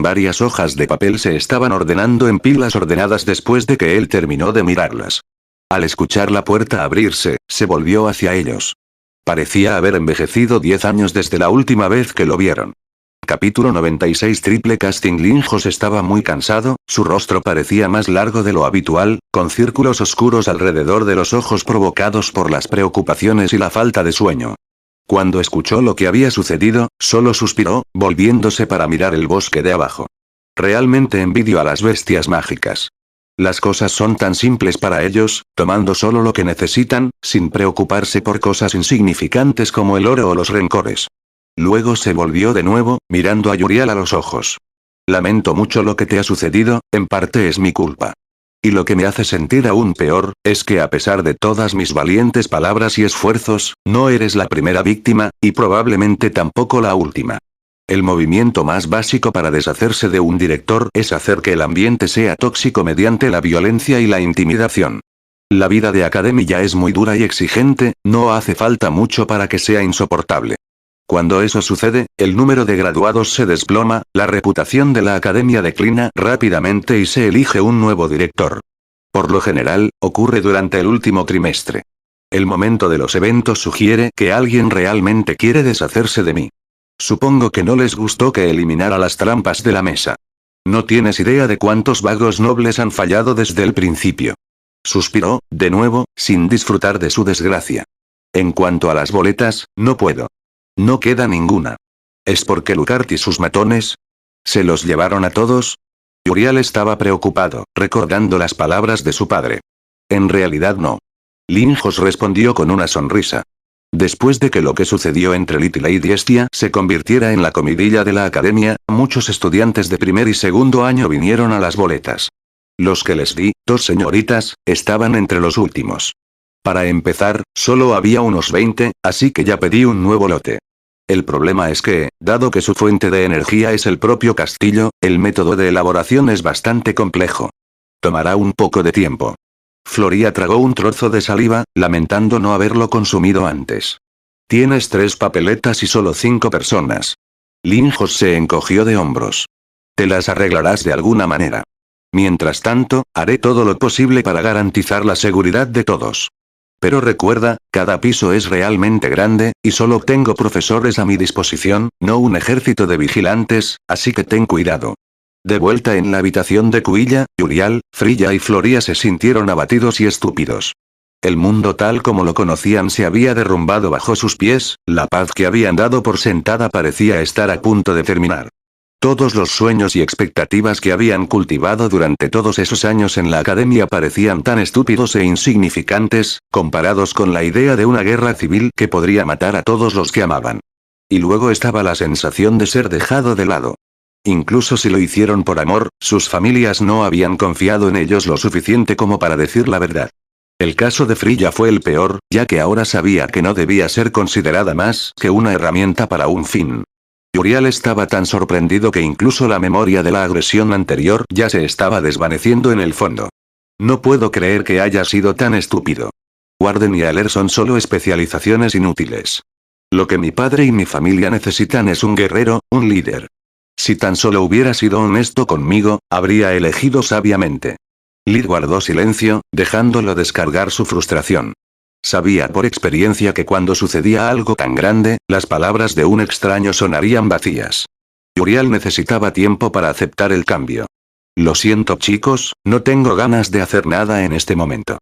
Varias hojas de papel se estaban ordenando en pilas ordenadas después de que él terminó de mirarlas. Al escuchar la puerta abrirse, se volvió hacia ellos. Parecía haber envejecido 10 años desde la última vez que lo vieron. Capítulo 96. Triple casting. Linjos estaba muy cansado, su rostro parecía más largo de lo habitual, con círculos oscuros alrededor de los ojos provocados por las preocupaciones y la falta de sueño. Cuando escuchó lo que había sucedido, solo suspiró, volviéndose para mirar el bosque de abajo. Realmente envidio a las bestias mágicas. Las cosas son tan simples para ellos, tomando solo lo que necesitan, sin preocuparse por cosas insignificantes como el oro o los rencores. Luego se volvió de nuevo, mirando a Yuriel a los ojos. Lamento mucho lo que te ha sucedido, en parte es mi culpa. Y lo que me hace sentir aún peor, es que a pesar de todas mis valientes palabras y esfuerzos, no eres la primera víctima, y probablemente tampoco la última. El movimiento más básico para deshacerse de un director es hacer que el ambiente sea tóxico mediante la violencia y la intimidación. La vida de academia es muy dura y exigente, no hace falta mucho para que sea insoportable. Cuando eso sucede, el número de graduados se desploma, la reputación de la academia declina rápidamente y se elige un nuevo director. Por lo general, ocurre durante el último trimestre. El momento de los eventos sugiere que alguien realmente quiere deshacerse de mí. Supongo que no les gustó que eliminara las trampas de la mesa. No tienes idea de cuántos vagos nobles han fallado desde el principio. Suspiró, de nuevo, sin disfrutar de su desgracia. En cuanto a las boletas, no puedo. No queda ninguna. ¿Es porque Lucart y sus matones? ¿Se los llevaron a todos? Uriel estaba preocupado, recordando las palabras de su padre. En realidad no. Linjos respondió con una sonrisa. Después de que lo que sucedió entre Lit y Lady Estia se convirtiera en la comidilla de la academia, muchos estudiantes de primer y segundo año vinieron a las boletas. Los que les di, 2 señoritas, estaban entre los últimos. Para empezar, solo había unos 20, así que ya pedí un nuevo lote. El problema es que, dado que su fuente de energía es el propio castillo, el método de elaboración es bastante complejo. Tomará un poco de tiempo. Floria tragó un trozo de saliva, lamentando no haberlo consumido antes. Tienes 3 papeletas y solo 5 personas. Linjos se encogió de hombros. Te las arreglarás de alguna manera. Mientras tanto, haré todo lo posible para garantizar la seguridad de todos. Pero recuerda, cada piso es realmente grande, y solo tengo profesores a mi disposición, no un ejército de vigilantes, así que ten cuidado. De vuelta en la habitación de Cuilla, Uriel, Frilla y Floria se sintieron abatidos y estúpidos. El mundo tal como lo conocían se había derrumbado bajo sus pies, la paz que habían dado por sentada parecía estar a punto de terminar. Todos los sueños y expectativas que habían cultivado durante todos esos años en la academia parecían tan estúpidos e insignificantes, comparados con la idea de una guerra civil que podría matar a todos los que amaban. Y luego estaba la sensación de ser dejado de lado. Incluso si lo hicieron por amor, sus familias no habían confiado en ellos lo suficiente como para decir la verdad. El caso de Frilla fue el peor, ya que ahora sabía que no debía ser considerada más que una herramienta para un fin. Uriel estaba tan sorprendido que incluso la memoria de la agresión anterior ya se estaba desvaneciendo en el fondo. No puedo creer que haya sido tan estúpido. Warden y Aler son solo especializaciones inútiles. Lo que mi padre y mi familia necesitan es un guerrero, un líder. Si tan solo hubiera sido honesto conmigo, habría elegido sabiamente. Lid guardó silencio, dejándolo descargar su frustración. Sabía por experiencia que cuando sucedía algo tan grande, las palabras de un extraño sonarían vacías. Uriel necesitaba tiempo para aceptar el cambio. Lo siento chicos, no tengo ganas de hacer nada en este momento.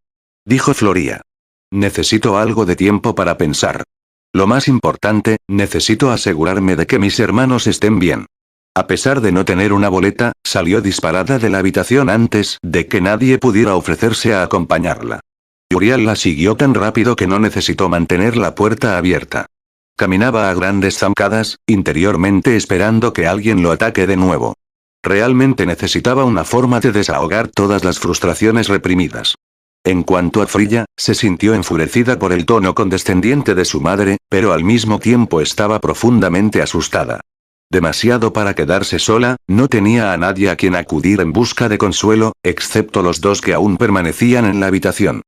Dijo Floria. Necesito algo de tiempo para pensar. Lo más importante, necesito asegurarme de que mis hermanos estén bien. A pesar de no tener una boleta, salió disparada de la habitación antes de que nadie pudiera ofrecerse a acompañarla. Uriel la siguió tan rápido que no necesitó mantener la puerta abierta. Caminaba a grandes zancadas, interiormente esperando que alguien lo ataque de nuevo. Realmente necesitaba una forma de desahogar todas las frustraciones reprimidas. En cuanto a Frilla, se sintió enfurecida por el tono condescendiente de su madre, pero al mismo tiempo estaba profundamente asustada. Demasiado para quedarse sola, no tenía a nadie a quien acudir en busca de consuelo, excepto los 2 que aún permanecían en la habitación.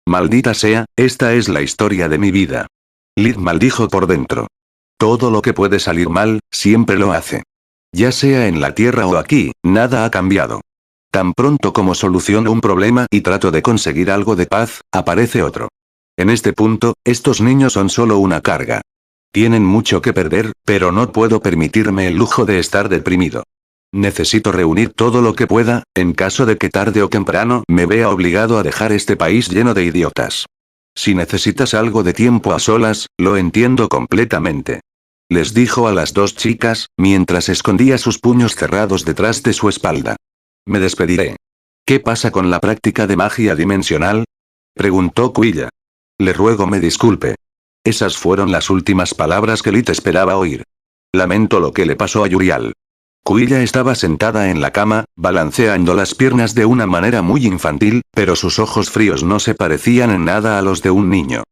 Maldita sea, esta es la historia de mi vida. Lid maldijo por dentro. Todo lo que puede salir mal, siempre lo hace. Ya sea en la tierra o aquí, nada ha cambiado. Tan pronto como soluciono un problema y trato de conseguir algo de paz, aparece otro. En este punto, estos niños son solo una carga. Tienen mucho que perder, pero no puedo permitirme el lujo de estar deprimido. Necesito reunir todo lo que pueda, en caso de que tarde o temprano me vea obligado a dejar este país lleno de idiotas. Si necesitas algo de tiempo a solas, lo entiendo completamente. Les dijo a las dos chicas, mientras escondía sus puños cerrados detrás de su espalda. Me despediré. ¿Qué pasa con la práctica de magia dimensional? Preguntó Quilla. Le ruego me disculpe. Esas fueron las últimas palabras que Lith esperaba oír. Lamento lo que le pasó a Yurial. Quilla estaba sentada en la cama, balanceando las piernas de una manera muy infantil, pero sus ojos fríos no se parecían en nada a los de un niño.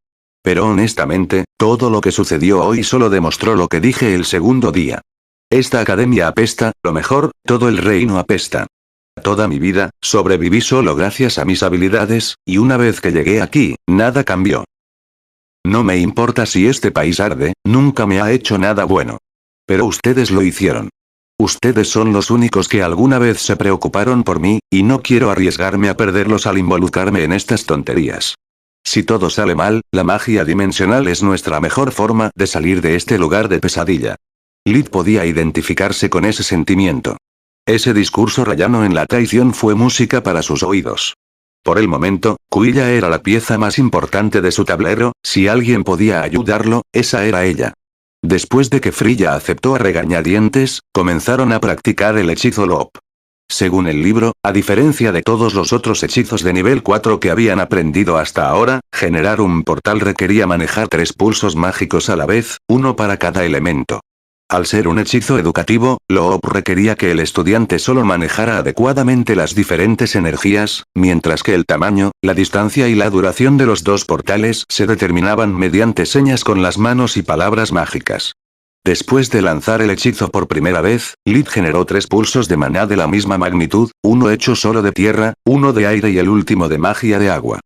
Pero honestamente, todo lo que sucedió hoy solo demostró lo que dije el segundo día. Esta academia apesta, lo mejor, todo el reino apesta. Toda mi vida, sobreviví solo gracias a mis habilidades, y una vez que llegué aquí, nada cambió. No me importa si este país arde, nunca me ha hecho nada bueno. Pero ustedes lo hicieron. Ustedes son los únicos que alguna vez se preocuparon por mí, y no quiero arriesgarme a perderlos al involucrarme en estas tonterías. Si todo sale mal, la magia dimensional es nuestra mejor forma de salir de este lugar de pesadilla. Lith podía identificarse con ese sentimiento. Ese discurso rayano en la traición fue música para sus oídos. Por el momento, Quilla era la pieza más importante de su tablero, si alguien podía ayudarlo, esa era ella. Después de que Frilla aceptó a regañadientes, comenzaron a practicar el hechizo Loop. Según el libro, a diferencia de todos los otros hechizos de nivel 4 que habían aprendido hasta ahora, generar un portal requería manejar 3 pulsos mágicos a la vez, uno para cada elemento. Al ser un hechizo educativo, Loop requería que el estudiante solo manejara adecuadamente las diferentes energías, mientras que el tamaño, la distancia y la duración de los dos portales se determinaban mediante señas con las manos y palabras mágicas. Después de lanzar el hechizo por primera vez, Lith generó 3 pulsos de maná de la misma magnitud, uno hecho solo de tierra, uno de aire y el último de magia de agua.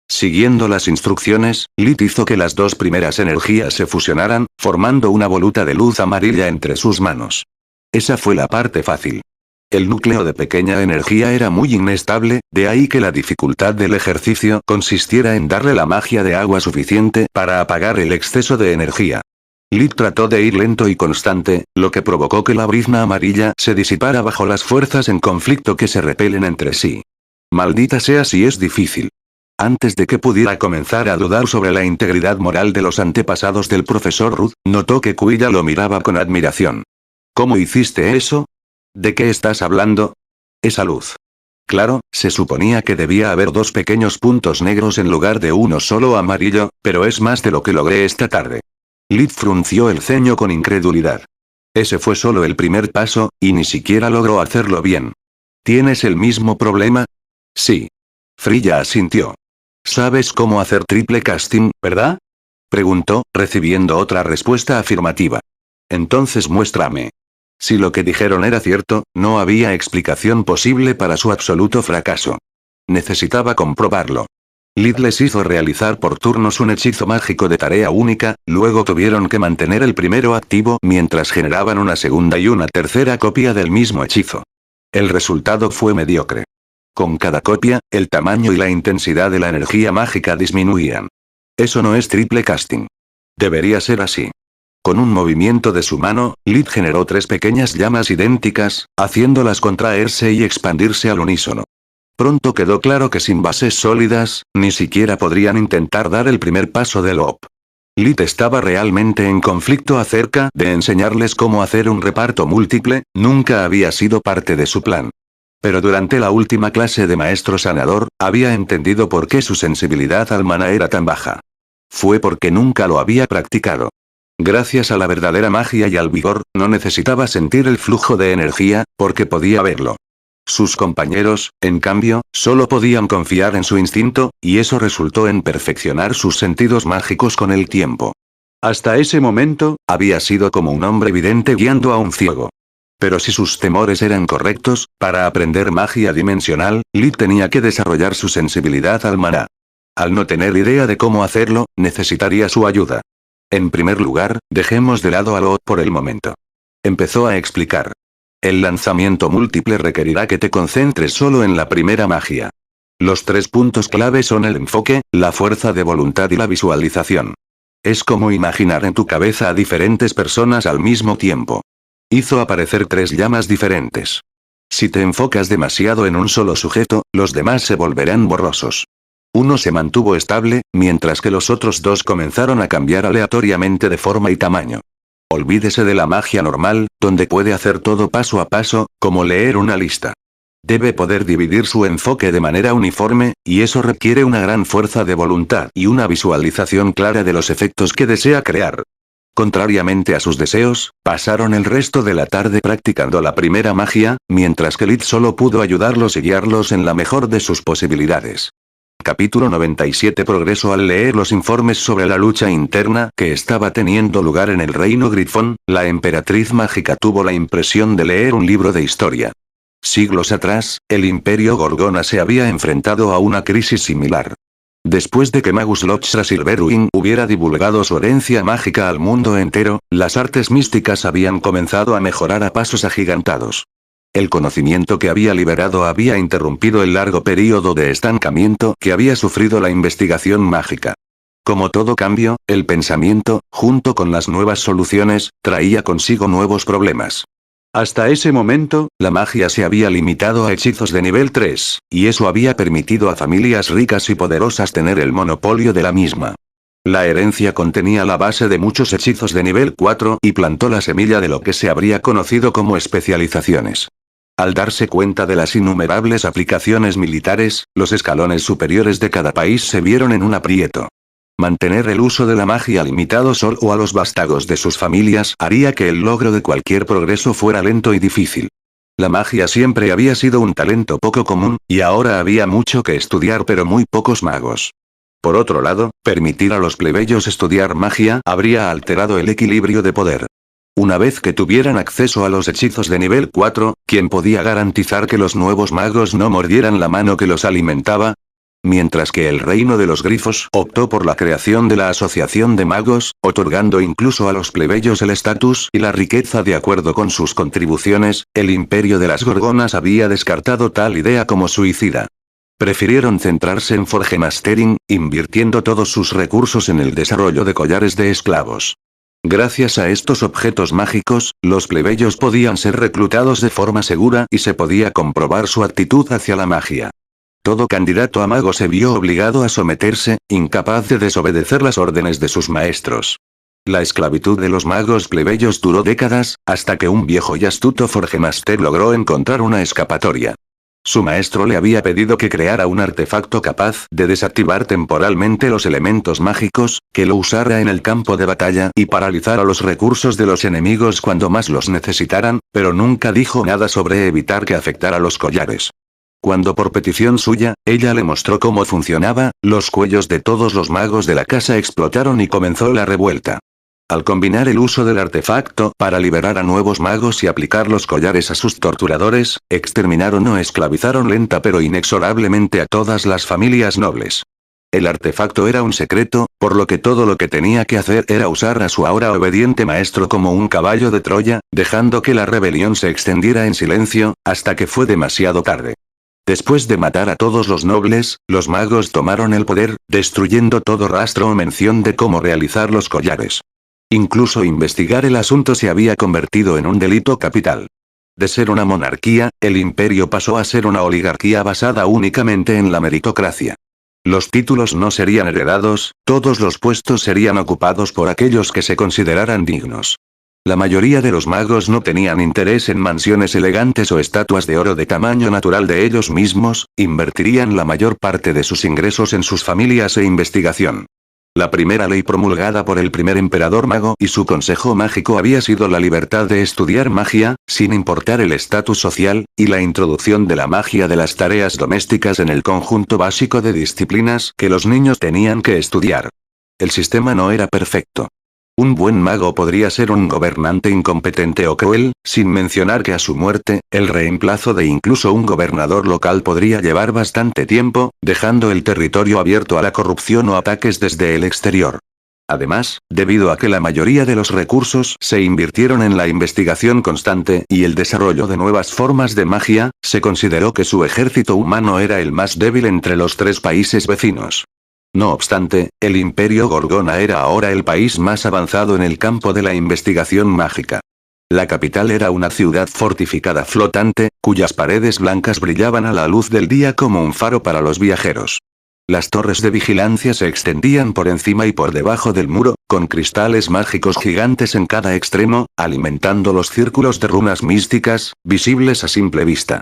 Siguiendo las instrucciones, Lith hizo que las dos primeras energías se fusionaran, formando una voluta de luz amarilla entre sus manos. Esa fue la parte fácil. El núcleo de pequeña energía era muy inestable, de ahí que la dificultad del ejercicio consistiera en darle la magia de agua suficiente para apagar el exceso de energía. Lith trató de ir lento y constante, lo que provocó que la brizna amarilla se disipara bajo las fuerzas en conflicto que se repelen entre sí. Maldita sea si es difícil. Antes de que pudiera comenzar a dudar sobre la integridad moral de los antepasados del profesor Ruth, notó que Quilla lo miraba con admiración. ¿Cómo hiciste eso? ¿De qué estás hablando? Esa luz. Claro, se suponía que debía haber 2 pequeños puntos negros en lugar de uno solo amarillo, pero es más de lo que logré esta tarde. Lith frunció el ceño con incredulidad. Ese fue solo el primer paso, y ni siquiera logró hacerlo bien. ¿Tienes el mismo problema? Sí. Frilla asintió. ¿Sabes cómo hacer triple casting, verdad? Preguntó, recibiendo otra respuesta afirmativa. Entonces muéstrame. Si lo que dijeron era cierto, no había explicación posible para su absoluto fracaso. Necesitaba comprobarlo. Lith les hizo realizar por turnos un hechizo mágico de tarea única, luego tuvieron que mantener el primero activo mientras generaban una segunda y una tercera copia del mismo hechizo. El resultado fue mediocre. Con cada copia, el tamaño y la intensidad de la energía mágica disminuían. Eso no es triple casting. Debería ser así. Con un movimiento de su mano, Lith generó 3 pequeñas llamas idénticas, haciéndolas contraerse y expandirse al unísono. Pronto quedó claro que sin bases sólidas, ni siquiera podrían intentar dar el primer paso del Loop. Lith estaba realmente en conflicto acerca de enseñarles cómo hacer un reparto múltiple, nunca había sido parte de su plan. Pero durante la última clase de maestro sanador, había entendido por qué su sensibilidad al maná era tan baja. Fue porque nunca lo había practicado. Gracias a la verdadera magia y al vigor, no necesitaba sentir el flujo de energía, porque podía verlo. Sus compañeros, en cambio, solo podían confiar en su instinto, y eso resultó en perfeccionar sus sentidos mágicos con el tiempo. Hasta ese momento, había sido como un hombre vidente guiando a un ciego. Pero si sus temores eran correctos, para aprender magia dimensional, Lith tenía que desarrollar su sensibilidad al maná. Al no tener idea de cómo hacerlo, necesitaría su ayuda. En primer lugar, dejemos de lado a Loop por el momento. Empezó a explicar. El lanzamiento múltiple requerirá que te concentres solo en la primera magia. Los 3 puntos clave son el enfoque, la fuerza de voluntad y la visualización. Es como imaginar en tu cabeza a diferentes personas al mismo tiempo. Hizo aparecer 3 llamas diferentes. Si te enfocas demasiado en un solo sujeto, los demás se volverán borrosos. Uno se mantuvo estable, mientras que los otros 2 comenzaron a cambiar aleatoriamente de forma y tamaño. Olvídese de la magia normal, donde puede hacer todo paso a paso, como leer una lista. Debe poder dividir su enfoque de manera uniforme, y eso requiere una gran fuerza de voluntad y una visualización clara de los efectos que desea crear. Contrariamente a sus deseos, pasaron el resto de la tarde practicando la primera magia, mientras que Lid solo pudo ayudarlos y guiarlos en la mejor de sus posibilidades. Capítulo 97. Progreso. Al leer los informes sobre la lucha interna que estaba teniendo lugar en el reino Grifón, la emperatriz mágica tuvo la impresión de leer un libro de historia. Siglos atrás, el Imperio Gorgona se había enfrentado a una crisis similar. Después de que Magus Lothra Silverwing hubiera divulgado su herencia mágica al mundo entero, las artes místicas habían comenzado a mejorar a pasos agigantados. El conocimiento que había liberado había interrumpido el largo período de estancamiento que había sufrido la investigación mágica. Como todo cambio, el pensamiento, junto con las nuevas soluciones, traía consigo nuevos problemas. Hasta ese momento, la magia se había limitado a hechizos de nivel 3, y eso había permitido a familias ricas y poderosas tener el monopolio de la misma. La herencia contenía la base de muchos hechizos de nivel 4 y plantó la semilla de lo que se habría conocido como especializaciones. Al darse cuenta de las innumerables aplicaciones militares, los escalones superiores de cada país se vieron en un aprieto. Mantener el uso de la magia limitado solo a los vástagos de sus familias haría que el logro de cualquier progreso fuera lento y difícil. La magia siempre había sido un talento poco común, y ahora había mucho que estudiar pero muy pocos magos. Por otro lado, permitir a los plebeyos estudiar magia habría alterado el equilibrio de poder. Una vez que tuvieran acceso a los hechizos de nivel 4, ¿quién podía garantizar que los nuevos magos no mordieran la mano que los alimentaba? Mientras que el reino de los grifos optó por la creación de la asociación de magos, otorgando incluso a los plebeyos el estatus y la riqueza de acuerdo con sus contribuciones, el imperio de las gorgonas había descartado tal idea como suicida. Prefirieron centrarse en Forge Mastering, invirtiendo todos sus recursos en el desarrollo de collares de esclavos. Gracias a estos objetos mágicos, los plebeyos podían ser reclutados de forma segura y se podía comprobar su actitud hacia la magia. Todo candidato a mago se vio obligado a someterse, incapaz de desobedecer las órdenes de sus maestros. La esclavitud de los magos plebeyos duró décadas, hasta que un viejo y astuto Forgemaster logró encontrar una escapatoria. Su maestro le había pedido que creara un artefacto capaz de desactivar temporalmente los elementos mágicos, que lo usara en el campo de batalla y paralizara los recursos de los enemigos cuando más los necesitaran, pero nunca dijo nada sobre evitar que afectara los collares. Cuando por petición suya, ella le mostró cómo funcionaba, los cuellos de todos los magos de la casa explotaron y comenzó la revuelta. Al combinar el uso del artefacto para liberar a nuevos magos y aplicar los collares a sus torturadores, exterminaron o esclavizaron lenta pero inexorablemente a todas las familias nobles. El artefacto era un secreto, por lo que todo lo que tenía que hacer era usar a su ahora obediente maestro como un caballo de Troya, dejando que la rebelión se extendiera en silencio, hasta que fue demasiado tarde. Después de matar a todos los nobles, los magos tomaron el poder, destruyendo todo rastro o mención de cómo realizar los collares. Incluso investigar el asunto se había convertido en un delito capital. De ser una monarquía, el imperio pasó a ser una oligarquía basada únicamente en la meritocracia. Los títulos no serían heredados, todos los puestos serían ocupados por aquellos que se consideraran dignos. La mayoría de los magos no tenían interés en mansiones elegantes o estatuas de oro de tamaño natural de ellos mismos, invertirían la mayor parte de sus ingresos en sus familias e investigación. La primera ley promulgada por el primer emperador mago y su consejo mágico había sido la libertad de estudiar magia, sin importar el estatus social, y la introducción de la magia de las tareas domésticas en el conjunto básico de disciplinas que los niños tenían que estudiar. El sistema no era perfecto. Un buen mago podría ser un gobernante incompetente o cruel, sin mencionar que a su muerte, el reemplazo de incluso un gobernador local podría llevar bastante tiempo, dejando el territorio abierto a la corrupción o ataques desde el exterior. Además, debido a que la mayoría de los recursos se invirtieron en la investigación constante y el desarrollo de nuevas formas de magia, se consideró que su ejército humano era el más débil entre los 3 países vecinos. No obstante, el Imperio Gorgona era ahora el país más avanzado en el campo de la investigación mágica. La capital era una ciudad fortificada flotante, cuyas paredes blancas brillaban a la luz del día como un faro para los viajeros. Las torres de vigilancia se extendían por encima y por debajo del muro, con cristales mágicos gigantes en cada extremo, alimentando los círculos de runas místicas, visibles a simple vista.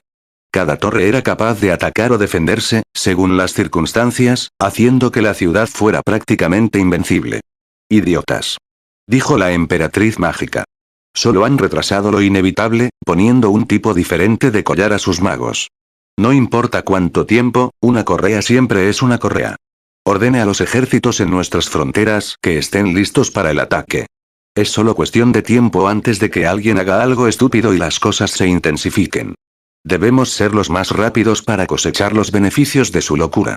Cada torre era capaz de atacar o defenderse, según las circunstancias, haciendo que la ciudad fuera prácticamente invencible. «Idiotas», dijo la emperatriz mágica. «Solo han retrasado lo inevitable, poniendo un tipo diferente de collar a sus magos. No importa cuánto tiempo, una correa siempre es una correa. Ordene a los ejércitos en nuestras fronteras que estén listos para el ataque. Es solo cuestión de tiempo antes de que alguien haga algo estúpido y las cosas se intensifiquen. Debemos ser los más rápidos para cosechar los beneficios de su locura».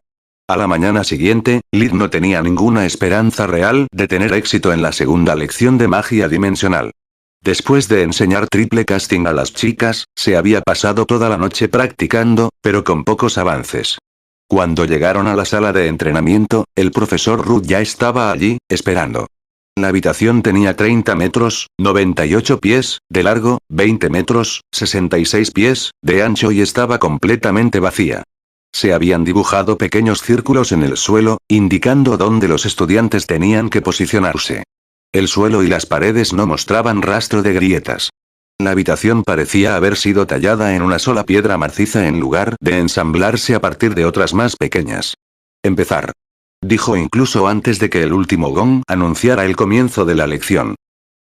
A la mañana siguiente, Lid no tenía ninguna esperanza real de tener éxito en la segunda lección de magia dimensional. Después de enseñar triple casting a las chicas, se había pasado toda la noche practicando, pero con pocos avances. Cuando llegaron a la sala de entrenamiento, el profesor Ruth ya estaba allí, esperando. La habitación tenía 30 metros, 98 pies, de largo, 20 metros, 66 pies, de ancho y estaba completamente vacía. Se habían dibujado pequeños círculos en el suelo, indicando dónde los estudiantes tenían que posicionarse. El suelo y las paredes no mostraban rastro de grietas. La habitación parecía haber sido tallada en una sola piedra maciza en lugar de ensamblarse a partir de otras más pequeñas. «Empezar», dijo incluso antes de que el último gong anunciara el comienzo de la lección.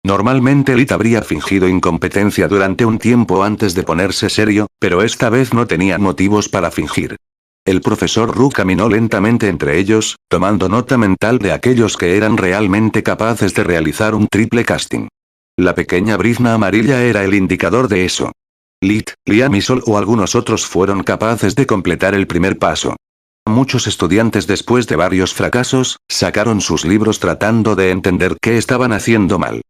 Normalmente Lid habría fingido incompetencia durante un tiempo antes de ponerse serio, pero esta vez no tenía motivos para fingir. El profesor Ru caminó lentamente entre ellos, tomando nota mental de aquellos que eran realmente capaces de realizar un triple casting. La pequeña brizna amarilla era el indicador de eso. Lid, Liam y Sol o algunos otros fueron capaces de completar el primer paso. Muchos estudiantes después de varios fracasos, sacaron sus libros tratando de entender qué estaban haciendo mal.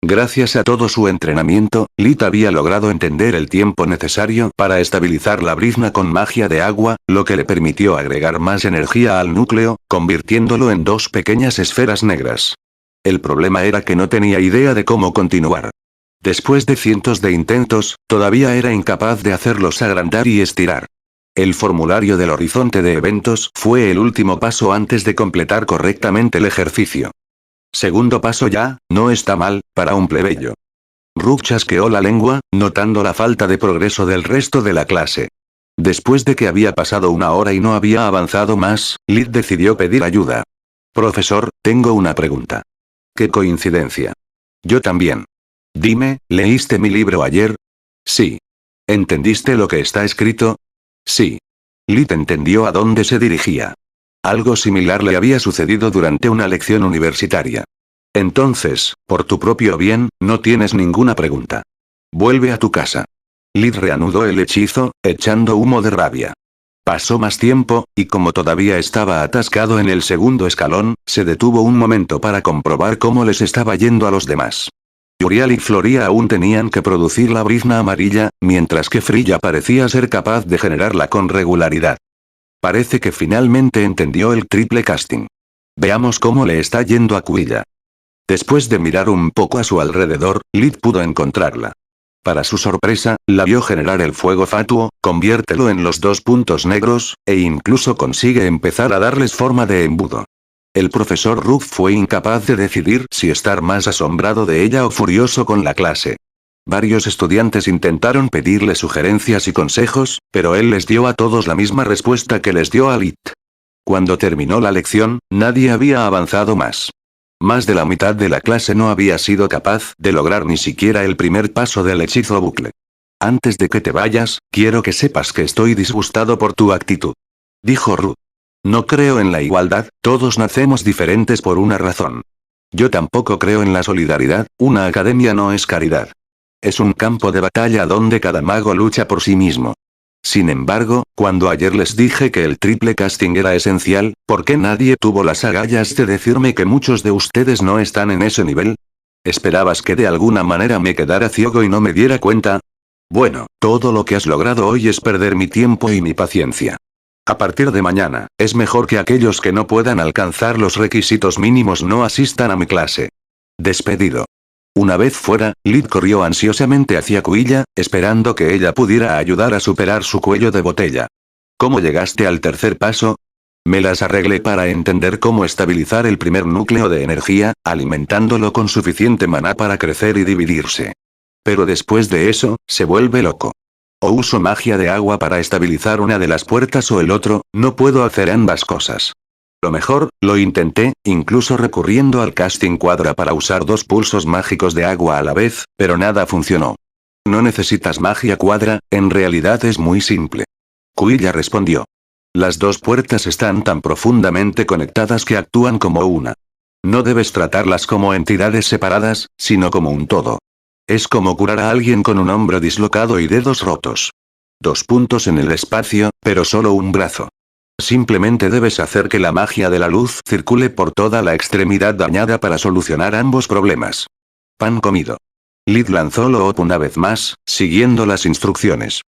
Gracias a todo su entrenamiento, Lid había logrado entender el tiempo necesario para estabilizar la brizna con magia de agua, lo que le permitió agregar más energía al núcleo, convirtiéndolo en dos pequeñas esferas negras. El problema era que no tenía idea de cómo continuar. Después de cientos de intentos, todavía era incapaz de hacerlos agrandar y estirar. El formulario del horizonte de eventos fue el último paso antes de completar correctamente el ejercicio. Segundo paso ya, no está mal, para un plebeyo. Rook chasqueó la lengua, notando la falta de progreso del resto de la clase. Después de que había pasado una hora y no había avanzado más, Lid decidió pedir ayuda. «Profesor, tengo una pregunta». «¿Qué coincidencia?» «Yo también». «Dime, ¿leíste mi libro ayer?» «Sí». «¿Entendiste lo que está escrito?» «Sí». Lid entendió a dónde se dirigía. Algo similar le había sucedido durante una lección universitaria. «Entonces, por tu propio bien, no tienes ninguna pregunta. Vuelve a tu casa». Lid reanudó el hechizo, echando humo de rabia. Pasó más tiempo, y como todavía estaba atascado en el segundo escalón, se detuvo un momento para comprobar cómo les estaba yendo a los demás. Uriel y Floria aún tenían que producir la brizna amarilla, mientras que Frilla parecía ser capaz de generarla con regularidad. Parece que finalmente entendió el triple casting. Veamos cómo le está yendo a Quilla. Después de mirar un poco a su alrededor, Lid pudo encontrarla. Para su sorpresa, la vio generar el fuego fatuo, conviértelo en los dos puntos negros, e incluso consigue empezar a darles forma de embudo. El profesor Rook fue incapaz de decidir si estar más asombrado de ella o furioso con la clase. Varios estudiantes intentaron pedirle sugerencias y consejos, pero él les dio a todos la misma respuesta que les dio a Lid. Cuando terminó la lección, nadie había avanzado más. Más de la mitad de la clase no había sido capaz de lograr ni siquiera el primer paso del hechizo bucle. «Antes de que te vayas, quiero que sepas que estoy disgustado por tu actitud», dijo Ru. «No creo en la igualdad, todos nacemos diferentes por una razón. Yo tampoco creo en la solidaridad, una academia no es caridad. Es un campo de batalla donde cada mago lucha por sí mismo. Sin embargo, cuando ayer les dije que el triple casting era esencial, ¿por qué nadie tuvo las agallas de decirme que muchos de ustedes no están en ese nivel? ¿Esperabas que de alguna manera me quedara ciego y no me diera cuenta? Bueno, todo lo que has logrado hoy es perder mi tiempo y mi paciencia. A partir de mañana, es mejor que aquellos que no puedan alcanzar los requisitos mínimos no asistan a mi clase. Despedido. Una vez fuera, Lid corrió ansiosamente hacia Kuilla, esperando que ella pudiera ayudar a superar su cuello de botella. ¿Cómo llegaste al tercer paso? Me las arreglé para entender cómo estabilizar el primer núcleo de energía, alimentándolo con suficiente maná para crecer y dividirse. Pero después de eso, se vuelve loco. O uso magia de agua para estabilizar una de las puertas o el otro, no puedo hacer ambas cosas. Lo mejor, lo intenté, incluso recurriendo al casting cuadra para usar 2 pulsos mágicos de agua a la vez, pero nada funcionó. No necesitas magia cuadra, en realidad es muy simple. Kuilla respondió. Las 2 puertas están tan profundamente conectadas que actúan como una. No debes tratarlas como entidades separadas, sino como un todo. Es como curar a alguien con un hombro dislocado y dedos rotos. 2 puntos en el espacio, pero solo un brazo. Simplemente debes hacer que la magia de la luz circule por toda la extremidad dañada para solucionar ambos problemas. Pan comido. Lid lanzó Loop una vez más, siguiendo las instrucciones.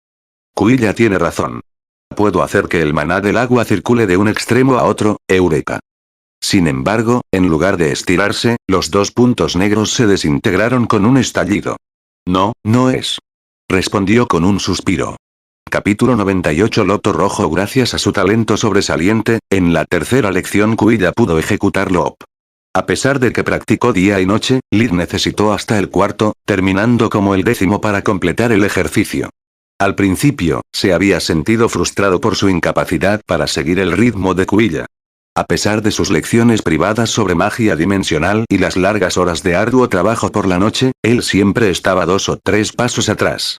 Kuilla tiene razón. Puedo hacer que el maná del agua circule de un extremo a otro, eureka. Sin embargo, en lugar de estirarse, los 2 puntos negros se desintegraron con un estallido. No, no es. Respondió con un suspiro. Capítulo 98 Loto Rojo. Gracias a su talento sobresaliente, en la tercera lección Kuilla pudo ejecutar Loop. A pesar de que practicó día y noche, Lid necesitó hasta el cuarto, terminando como el 10º para completar el ejercicio. Al principio, se había sentido frustrado por su incapacidad para seguir el ritmo de Kuilla. A pesar de sus lecciones privadas sobre magia dimensional y las largas horas de arduo trabajo por la noche, él siempre estaba 2 o 3 pasos atrás.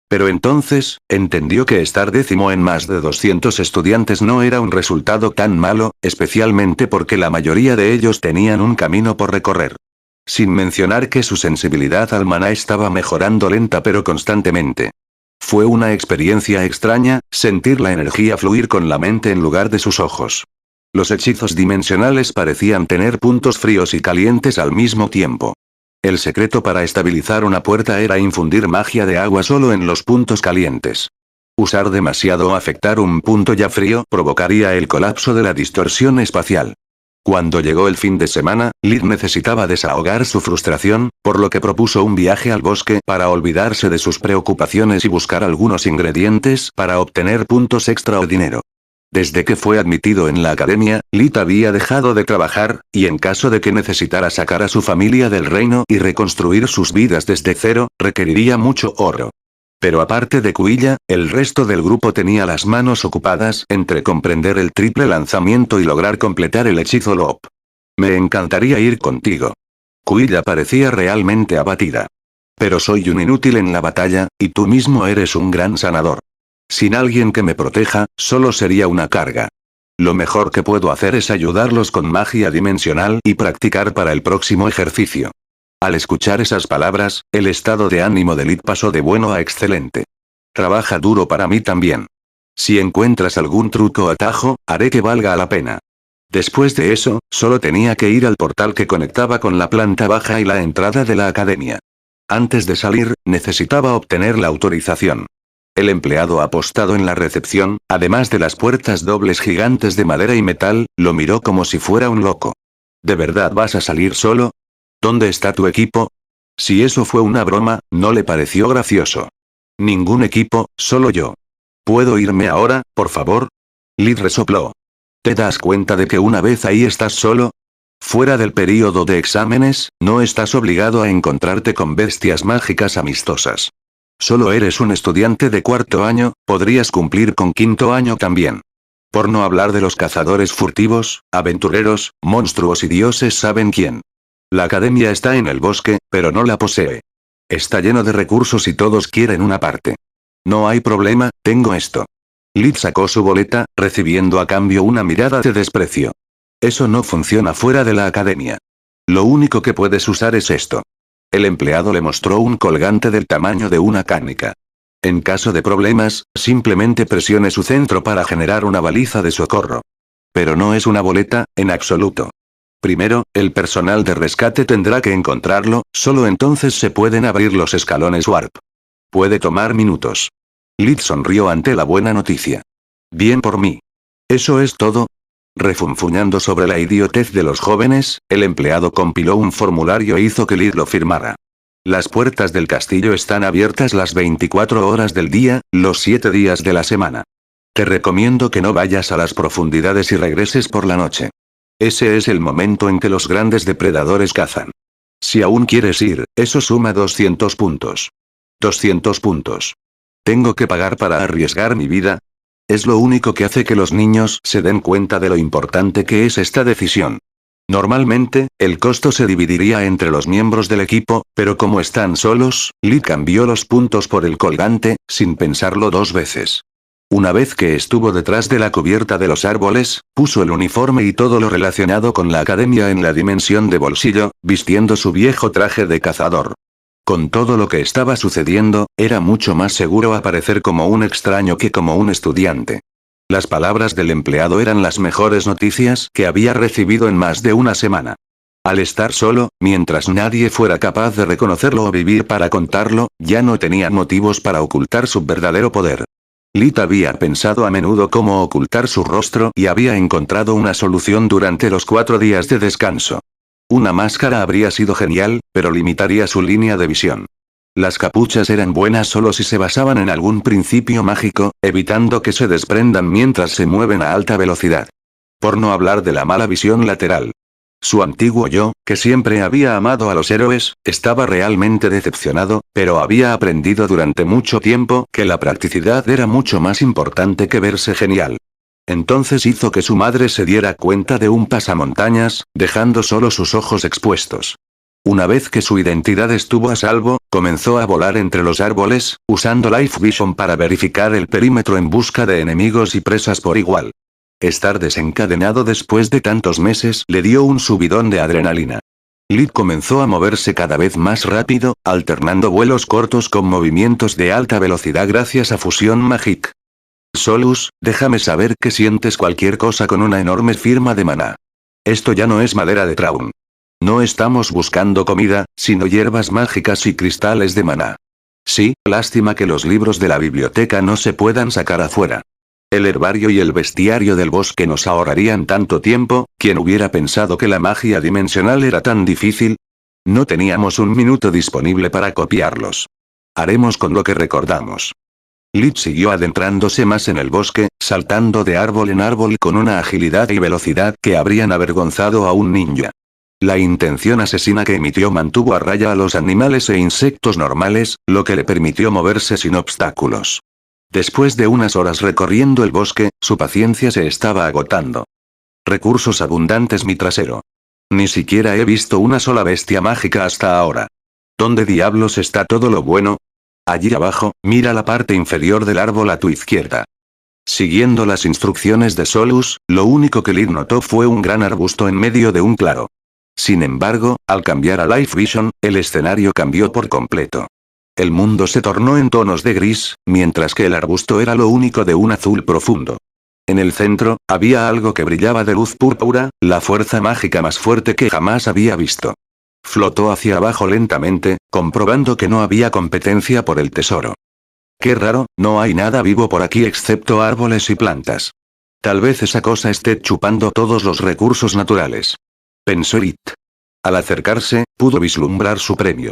Pero entonces, entendió que estar 10º en más de 200 estudiantes no era un resultado tan malo, especialmente porque la mayoría de ellos tenían un camino por recorrer. Sin mencionar que su sensibilidad al maná estaba mejorando lenta pero constantemente. Fue una experiencia extraña, sentir la energía fluir con la mente en lugar de sus ojos. Los hechizos dimensionales parecían tener puntos fríos y calientes al mismo tiempo. El secreto para estabilizar una puerta era infundir magia de agua solo en los puntos calientes. Usar demasiado o afectar un punto ya frío provocaría el colapso de la distorsión espacial. Cuando llegó el fin de semana, Lid necesitaba desahogar su frustración, por lo que propuso un viaje al bosque para olvidarse de sus preocupaciones y buscar algunos ingredientes para obtener puntos extra o dinero. Desde que fue admitido en la academia, Lid había dejado de trabajar, y en caso de que necesitara sacar a su familia del reino y reconstruir sus vidas desde cero, requeriría mucho oro. Pero aparte de Kuilla, el resto del grupo tenía las manos ocupadas entre comprender el triple lanzamiento y lograr completar el hechizo Loop. Me encantaría ir contigo. Kuilla parecía realmente abatida. Pero soy un inútil en la batalla, y tú mismo eres un gran sanador. Sin alguien que me proteja, solo sería una carga. Lo mejor que puedo hacer es ayudarlos con magia dimensional y practicar para el próximo ejercicio. Al escuchar esas palabras, el estado de ánimo de Lid pasó de bueno a excelente. Trabaja duro para mí también. Si encuentras algún truco o atajo, haré que valga la pena. Después de eso, solo tenía que ir al portal que conectaba con la planta baja y la entrada de la academia. Antes de salir, necesitaba obtener la autorización. El empleado apostado en la recepción, además de las puertas dobles gigantes de madera y metal, lo miró como si fuera un loco. ¿De verdad vas a salir solo? ¿Dónde está tu equipo? Si eso fue una broma, no le pareció gracioso. Ningún equipo, solo yo. ¿Puedo irme ahora, por favor? Lid resopló. ¿Te das cuenta de que una vez ahí estás solo? Fuera del período de exámenes, no estás obligado a encontrarte con bestias mágicas amistosas. Solo eres un estudiante de 4º año, podrías cumplir con 5º año también. Por no hablar de los cazadores furtivos, aventureros, monstruos y dioses saben quién. La academia está en el bosque, pero no la posee. Está lleno de recursos y todos quieren una parte. No hay problema, tengo esto. Lid sacó su boleta, recibiendo a cambio una mirada de desprecio. Eso no funciona fuera de la academia. Lo único que puedes usar es esto. El empleado le mostró un colgante del tamaño de una canica. En caso de problemas, simplemente presione su centro para generar una baliza de socorro. Pero no es una boleta, en absoluto. Primero, el personal de rescate tendrá que encontrarlo, solo entonces se pueden abrir los escalones Warp. Puede tomar minutos. Lid sonrió ante la buena noticia. Bien por mí. ¿Eso es todo? Refunfuñando sobre la idiotez de los jóvenes, el empleado compiló un formulario e hizo que Lid lo firmara. Las puertas del castillo están abiertas las 24 horas del día, los 7 días de la semana. Te recomiendo que no vayas a las profundidades y regreses por la noche. Ese es el momento en que los grandes depredadores cazan. Si aún quieres ir, eso suma 200 puntos. 200 puntos. ¿Tengo que pagar para arriesgar mi vida? Es lo único que hace que los niños se den cuenta de lo importante que es esta decisión. Normalmente, el costo se dividiría entre los miembros del equipo, pero como están solos, Lee cambió los puntos por el colgante, sin pensarlo dos veces. Una vez que estuvo detrás de la cubierta de los árboles, puso el uniforme y todo lo relacionado con la academia en la dimensión de bolsillo, vistiendo su viejo traje de cazador. Con todo lo que estaba sucediendo, era mucho más seguro aparecer como un extraño que como un estudiante. Las palabras del empleado eran las mejores noticias que había recibido en más de una semana. Al estar solo, mientras nadie fuera capaz de reconocerlo o vivir para contarlo, ya no tenía motivos para ocultar su verdadero poder. Lit había pensado a menudo cómo ocultar su rostro y había encontrado una solución durante los 4 días de descanso. Una máscara habría sido genial, pero limitaría su línea de visión. Las capuchas eran buenas solo si se basaban en algún principio mágico, evitando que se desprendan mientras se mueven a alta velocidad. Por no hablar de la mala visión lateral. Su antiguo yo, que siempre había amado a los héroes, estaba realmente decepcionado, pero había aprendido durante mucho tiempo que la practicidad era mucho más importante que verse genial. Entonces hizo que su madre se diera cuenta de un pasamontañas, dejando solo sus ojos expuestos. Una vez que su identidad estuvo a salvo, comenzó a volar entre los árboles, usando Life Vision para verificar el perímetro en busca de enemigos y presas por igual. Estar desencadenado después de tantos meses le dio un subidón de adrenalina. Lit comenzó a moverse cada vez más rápido, alternando vuelos cortos con movimientos de alta velocidad gracias a Fusión Magic. Solus, déjame saber que sientes cualquier cosa con una enorme firma de maná. Esto ya no es madera de Traun. No estamos buscando comida, sino hierbas mágicas y cristales de maná. Sí, lástima que los libros de la biblioteca no se puedan sacar afuera. El herbario y el bestiario del bosque nos ahorrarían tanto tiempo. ¿Quién hubiera pensado que la magia dimensional era tan difícil? No teníamos un minuto disponible para copiarlos. Haremos con lo que recordamos. Lit siguió adentrándose más en el bosque, saltando de árbol en árbol con una agilidad y velocidad que habrían avergonzado a un ninja. La intención asesina que emitió mantuvo a raya a los animales e insectos normales, lo que le permitió moverse sin obstáculos. Después de unas horas recorriendo el bosque, su paciencia se estaba agotando. Recursos abundantes mi trasero. Ni siquiera he visto una sola bestia mágica hasta ahora. ¿Dónde diablos está todo lo bueno? Allí abajo, mira la parte inferior del árbol a tu izquierda. Siguiendo las instrucciones de Solus, lo único que Lit notó fue un gran arbusto en medio de un claro. Sin embargo, al cambiar a Life Vision, el escenario cambió por completo. El mundo se tornó en tonos de gris, mientras que el arbusto era lo único de un azul profundo. En el centro, había algo que brillaba de luz púrpura, la fuerza mágica más fuerte que jamás había visto. Flotó hacia abajo lentamente, comprobando que no había competencia por el tesoro. Qué raro, no hay nada vivo por aquí excepto árboles y plantas. Tal vez esa cosa esté chupando todos los recursos naturales. Pensó Lit. Al acercarse, pudo vislumbrar su premio.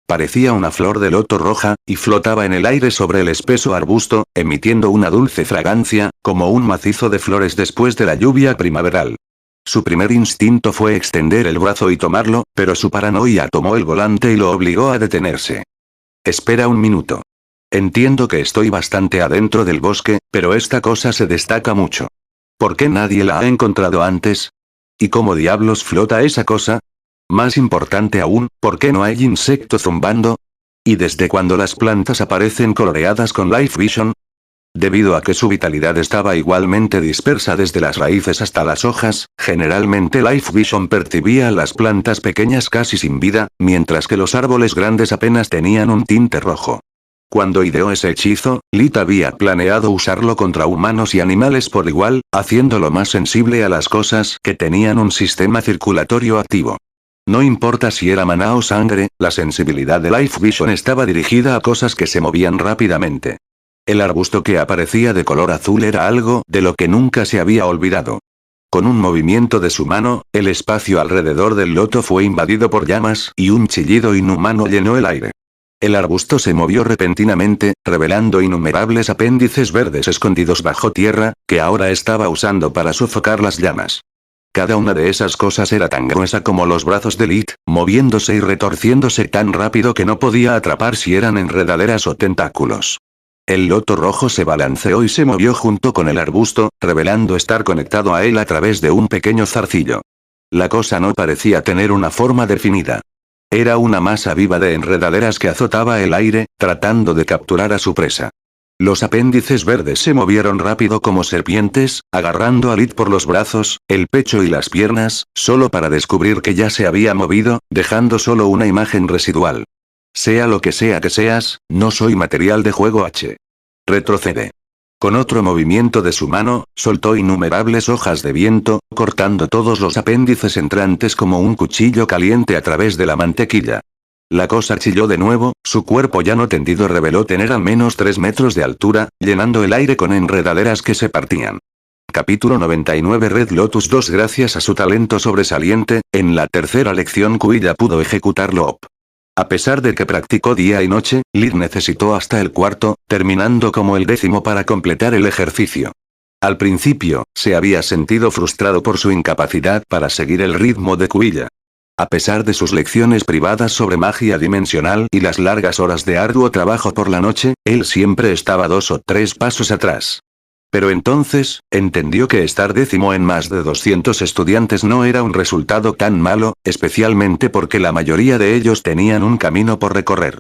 Parecía una flor de loto roja, y flotaba en el aire sobre el espeso arbusto, emitiendo una dulce fragancia, como un macizo de flores después de la lluvia primaveral. Su primer instinto fue extender el brazo y tomarlo, pero su paranoia tomó el volante y lo obligó a detenerse. Espera un minuto. Entiendo que estoy bastante adentro del bosque, pero esta cosa se destaca mucho. ¿Por qué nadie la ha encontrado antes? ¿Y cómo diablos flota esa cosa? Más importante aún, ¿por qué no hay insecto zumbando? ¿Y desde cuándo las plantas aparecen coloreadas con Life Vision? Debido a que su vitalidad estaba igualmente dispersa desde las raíces hasta las hojas, generalmente Life Vision percibía a las plantas pequeñas casi sin vida, mientras que los árboles grandes apenas tenían un tinte rojo. Cuando ideó ese hechizo, Lit había planeado usarlo contra humanos y animales por igual, haciéndolo más sensible a las cosas que tenían un sistema circulatorio activo. No importa si era maná o sangre, la sensibilidad de Life Vision estaba dirigida a cosas que se movían rápidamente. El arbusto que aparecía de color azul era algo de lo que nunca se había olvidado. Con un movimiento de su mano, el espacio alrededor del loto fue invadido por llamas y un chillido inhumano llenó el aire. El arbusto se movió repentinamente, revelando innumerables apéndices verdes escondidos bajo tierra, que ahora estaba usando para sofocar las llamas. Cada una de esas cosas era tan gruesa como los brazos de Lit, moviéndose y retorciéndose tan rápido que no podía atrapar si eran enredaderas o tentáculos. El loto rojo se balanceó y se movió junto con el arbusto, revelando estar conectado a él a través de un pequeño zarcillo. La cosa no parecía tener una forma definida. Era una masa viva de enredaderas que azotaba el aire, tratando de capturar a su presa. Los apéndices verdes se movieron rápido como serpientes, agarrando a Lit por los brazos, el pecho y las piernas, solo para descubrir que ya se había movido, dejando solo una imagen residual. Sea lo que sea que seas, no soy material de juego H. Retrocede. Con otro movimiento de su mano, soltó innumerables hojas de viento, cortando todos los apéndices entrantes como un cuchillo caliente a través de la mantequilla. La cosa chilló de nuevo, su cuerpo llano tendido reveló tener al menos 3 metros de altura, llenando el aire con enredaderas que se partían. Capítulo 99 Red Lotus 2 Gracias a su talento sobresaliente, en la tercera lección Kuilla pudo ejecutarlo OP. A pesar de que practicó día y noche, Lit necesitó hasta el cuarto, terminando como el 10º para completar el ejercicio. Al principio, se había sentido frustrado por su incapacidad para seguir el ritmo de Kuilla. A pesar de sus lecciones privadas sobre magia dimensional y las largas horas de arduo trabajo por la noche, él siempre estaba 2 o 3 pasos atrás. Pero entonces, entendió que estar 10º en más de 200 estudiantes no era un resultado tan malo, especialmente porque la mayoría de ellos tenían un camino por recorrer.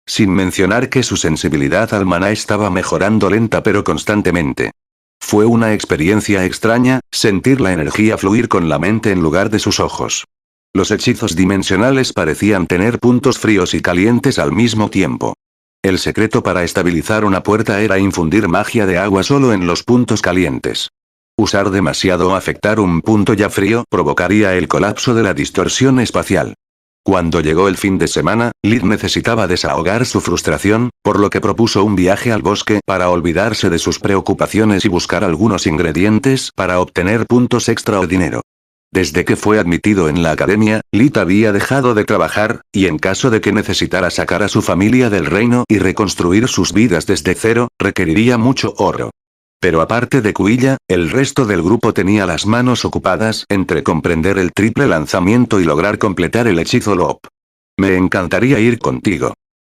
Sin mencionar que su sensibilidad al maná estaba mejorando lenta pero constantemente. Fue una experiencia extraña, sentir la energía fluir con la mente en lugar de sus ojos. Los hechizos dimensionales parecían tener puntos fríos y calientes al mismo tiempo. El secreto para estabilizar una puerta era infundir magia de agua solo en los puntos calientes. Usar demasiado o afectar un punto ya frío provocaría el colapso de la distorsión espacial. Cuando llegó el fin de semana, Lit necesitaba desahogar su frustración, por lo que propuso un viaje al bosque para olvidarse de sus preocupaciones y buscar algunos ingredientes para obtener puntos extra o dinero. Desde que fue admitido en la academia, Lit había dejado de trabajar, y en caso de que necesitara sacar a su familia del reino y reconstruir sus vidas desde cero, requeriría mucho oro. Pero aparte de Kuilla, el resto del grupo tenía las manos ocupadas entre comprender el triple lanzamiento y lograr completar el hechizo Loop. Me encantaría ir contigo.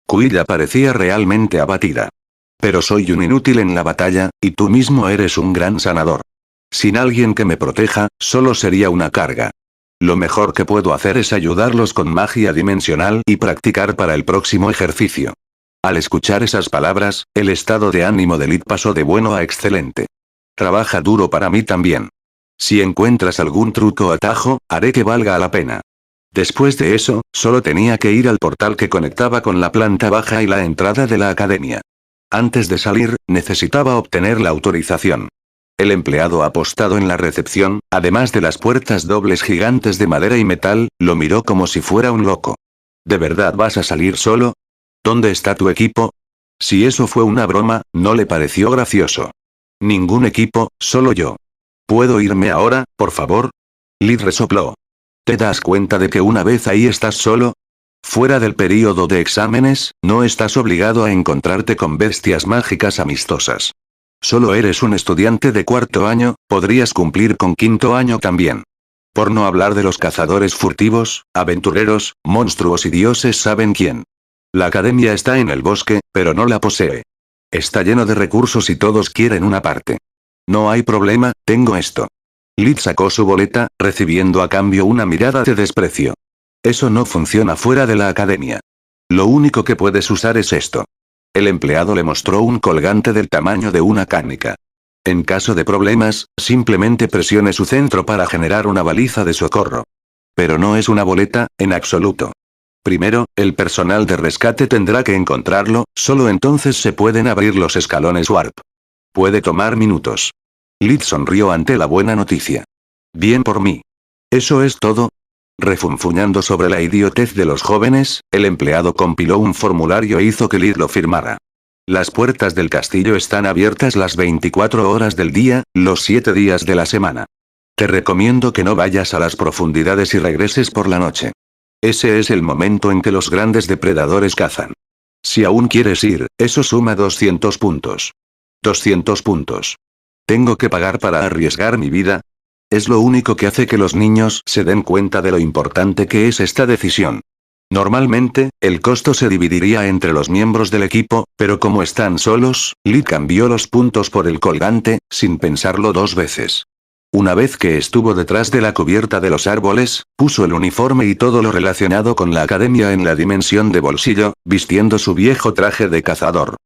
Kuilla parecía realmente abatida. Pero soy un inútil en la batalla, y tú mismo eres un gran sanador. Sin alguien que me proteja, solo sería una carga. Lo mejor que puedo hacer es ayudarlos con magia dimensional y practicar para el próximo ejercicio. Al escuchar esas palabras, el estado de ánimo de Lit pasó de bueno a excelente. Trabaja duro para mí también. Si encuentras algún truco o atajo, haré que valga la pena. Después de eso, solo tenía que ir al portal que conectaba con la planta baja y la entrada de la academia. Antes de salir, necesitaba obtener la autorización. El empleado apostado en la recepción, además de las puertas dobles gigantes de madera y metal, lo miró como si fuera un loco. ¿De verdad vas a salir solo? ¿Dónde está tu equipo? Si eso fue una broma, no le pareció gracioso. Ningún equipo, solo yo. ¿Puedo irme ahora, por favor? Lit resopló. ¿Te das cuenta de que una vez ahí estás solo? Fuera del período de exámenes, no estás obligado a encontrarte con bestias mágicas amistosas. Solo eres un estudiante de 4º año, podrías cumplir con 5º año también. Por no hablar de los cazadores furtivos, aventureros, monstruos y dioses saben quién. La academia está en el bosque, pero no la posee. Está lleno de recursos y todos quieren una parte. No hay problema, tengo esto. Lit sacó su boleta, recibiendo a cambio una mirada de desprecio. Eso no funciona fuera de la academia. Lo único que puedes usar es esto. El empleado le mostró un colgante del tamaño de una canica. En caso de problemas, simplemente presione su centro para generar una baliza de socorro. Pero no es una boleta, en absoluto. Primero, el personal de rescate tendrá que encontrarlo, solo entonces se pueden abrir los escalones Warp. Puede tomar minutos. Lit sonrió ante la buena noticia. Bien por mí. ¿Eso es todo? Refunfuñando sobre la idiotez de los jóvenes, el empleado compiló un formulario e hizo que Lit lo firmara. Las puertas del castillo están abiertas las 24 horas del día, los 7 días de la semana. Te recomiendo que no vayas a las profundidades y regreses por la noche. Ese es el momento en que los grandes depredadores cazan. Si aún quieres ir, eso suma 200 puntos. 200 puntos. ¿Tengo que pagar para arriesgar mi vida? Es lo único que hace que los niños se den cuenta de lo importante que es esta decisión. Normalmente, el costo se dividiría entre los miembros del equipo, pero como están solos, Lee cambió los puntos por el colgante, sin pensarlo dos veces. Una vez que estuvo detrás de la cubierta de los árboles, puso el uniforme y todo lo relacionado con la academia en la dimensión de bolsillo, vistiendo su viejo traje de cazador.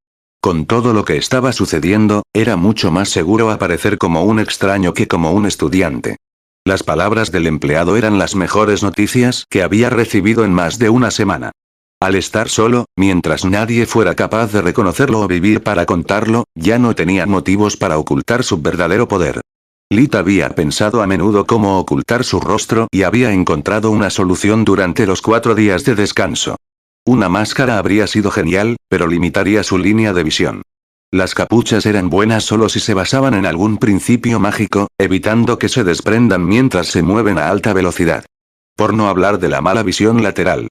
Con todo lo que estaba sucediendo, era mucho más seguro aparecer como un extraño que como un estudiante. Las palabras del empleado eran las mejores noticias que había recibido en más de una semana. Al estar solo, mientras nadie fuera capaz de reconocerlo o vivir para contarlo, ya no tenía motivos para ocultar su verdadero poder. Lit había pensado a menudo cómo ocultar su rostro y había encontrado una solución durante los 4 días de descanso. Una máscara habría sido genial, pero limitaría su línea de visión. Las capuchas eran buenas solo si se basaban en algún principio mágico, evitando que se desprendan mientras se mueven a alta velocidad. Por no hablar de la mala visión lateral.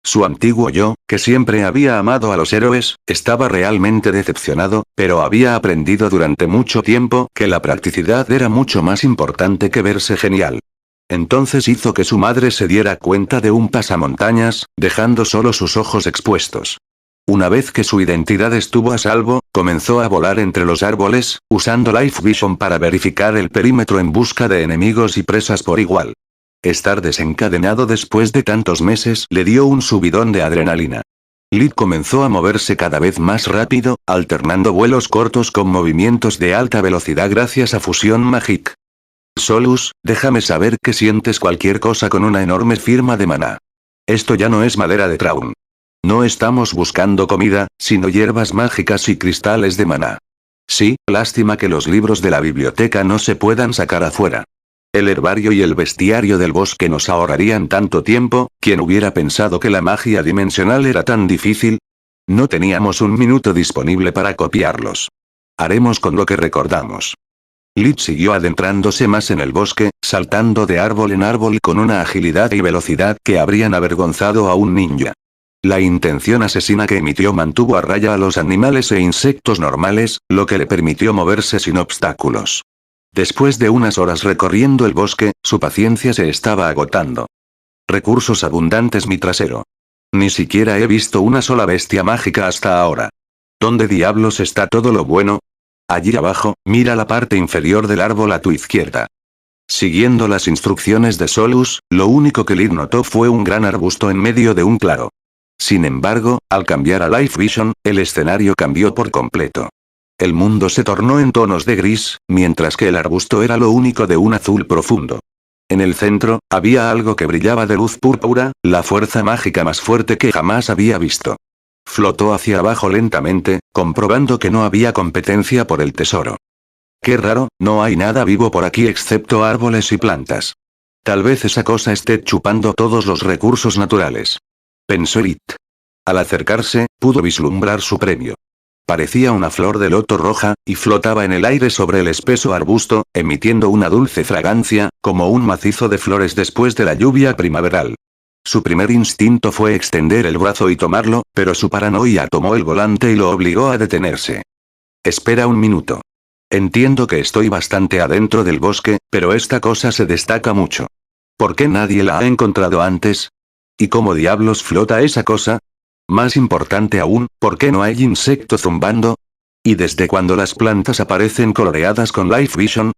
Su antiguo yo, que siempre había amado a los héroes, estaba realmente decepcionado, pero había aprendido durante mucho tiempo que la practicidad era mucho más importante que verse genial. Entonces hizo que su madre se diera cuenta de un pasamontañas, dejando solo sus ojos expuestos. Una vez que su identidad estuvo a salvo, comenzó a volar entre los árboles, usando Life Vision para verificar el perímetro en busca de enemigos y presas por igual. Estar desencadenado después de tantos meses le dio un subidón de adrenalina. Lee comenzó a moverse cada vez más rápido, alternando vuelos cortos con movimientos de alta velocidad gracias a Fusión Magic. Solus, déjame saber que sientes cualquier cosa con una enorme firma de maná. Esto ya no es madera de Traun. No estamos buscando comida, sino hierbas mágicas y cristales de maná. Sí, lástima que los libros de la biblioteca no se puedan sacar afuera. El herbario y el bestiario del bosque nos ahorrarían tanto tiempo. ¿Quién hubiera pensado que la magia dimensional era tan difícil? No teníamos un minuto disponible para copiarlos. Haremos con lo que recordamos. Lee siguió adentrándose más en el bosque, saltando de árbol en árbol con una agilidad y velocidad que habrían avergonzado a un ninja. La intención asesina que emitió mantuvo a raya a los animales e insectos normales, lo que le permitió moverse sin obstáculos. Después de unas horas recorriendo el bosque, su paciencia se estaba agotando. Recursos abundantes mi trasero. Ni siquiera he visto una sola bestia mágica hasta ahora. ¿Dónde diablos está todo lo bueno? Allí abajo, mira la parte inferior del árbol a tu izquierda. Siguiendo las instrucciones de Solus, lo único que Lee notó fue un gran arbusto en medio de un claro. Sin embargo, al cambiar a Life Vision, el escenario cambió por completo. El mundo se tornó en tonos de gris, mientras que el arbusto era lo único de un azul profundo. En el centro, había algo que brillaba de luz púrpura, la fuerza mágica más fuerte que jamás había visto. Flotó hacia abajo lentamente, comprobando que no había competencia por el tesoro. Qué raro, no hay nada vivo por aquí excepto árboles y plantas. Tal vez esa cosa esté chupando todos los recursos naturales. Pensó Lit. Al acercarse, pudo vislumbrar su premio. Parecía una flor de loto roja, y flotaba en el aire sobre el espeso arbusto, emitiendo una dulce fragancia, como un macizo de flores después de la lluvia primaveral. Su primer instinto fue extender el brazo y tomarlo, pero su paranoia tomó el volante y lo obligó a detenerse. Espera un minuto. Entiendo que estoy bastante adentro del bosque, pero esta cosa se destaca mucho. ¿Por qué nadie la ha encontrado antes? ¿Y cómo diablos flota esa cosa? Más importante aún, ¿por qué no hay insecto zumbando? ¿Y desde cuándo las plantas aparecen coloreadas con Life Vision?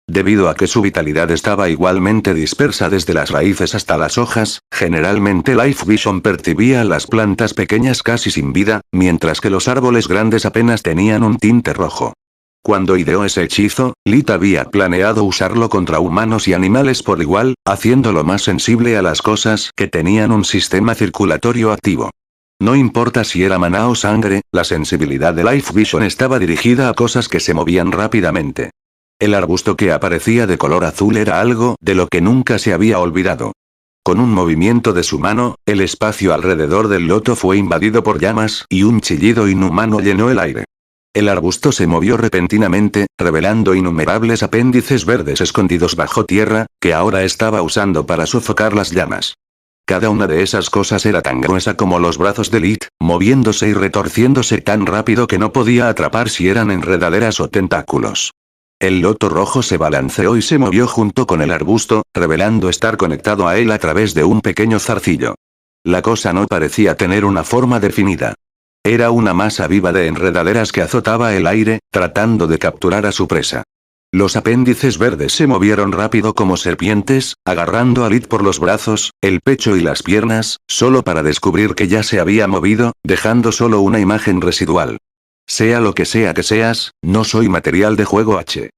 Debido a que su vitalidad estaba igualmente dispersa desde las raíces hasta las hojas, generalmente Life Vision percibía a las plantas pequeñas casi sin vida, mientras que los árboles grandes apenas tenían un tinte rojo. Cuando ideó ese hechizo, Lit había planeado usarlo contra humanos y animales por igual, haciéndolo más sensible a las cosas que tenían un sistema circulatorio activo. No importa si era maná o sangre, la sensibilidad de Life Vision estaba dirigida a cosas que se movían rápidamente. El arbusto que aparecía de color azul era algo de lo que nunca se había olvidado. Con un movimiento de su mano, el espacio alrededor del loto fue invadido por llamas y un chillido inhumano llenó el aire. El arbusto se movió repentinamente, revelando innumerables apéndices verdes escondidos bajo tierra, que ahora estaba usando para sofocar las llamas. Cada una de esas cosas era tan gruesa como los brazos de Lit, moviéndose y retorciéndose tan rápido que no podía atrapar si eran enredaderas o tentáculos. El loto rojo se balanceó y se movió junto con el arbusto, revelando estar conectado a él a través de un pequeño zarcillo. La cosa no parecía tener una forma definida. Era una masa viva de enredaderas que azotaba el aire, tratando de capturar a su presa. Los apéndices verdes se movieron rápido como serpientes, agarrando a Lit por los brazos, el pecho y las piernas, solo para descubrir que ya se había movido, dejando solo una imagen residual. Sea lo que sea que seas, no soy material de juego H.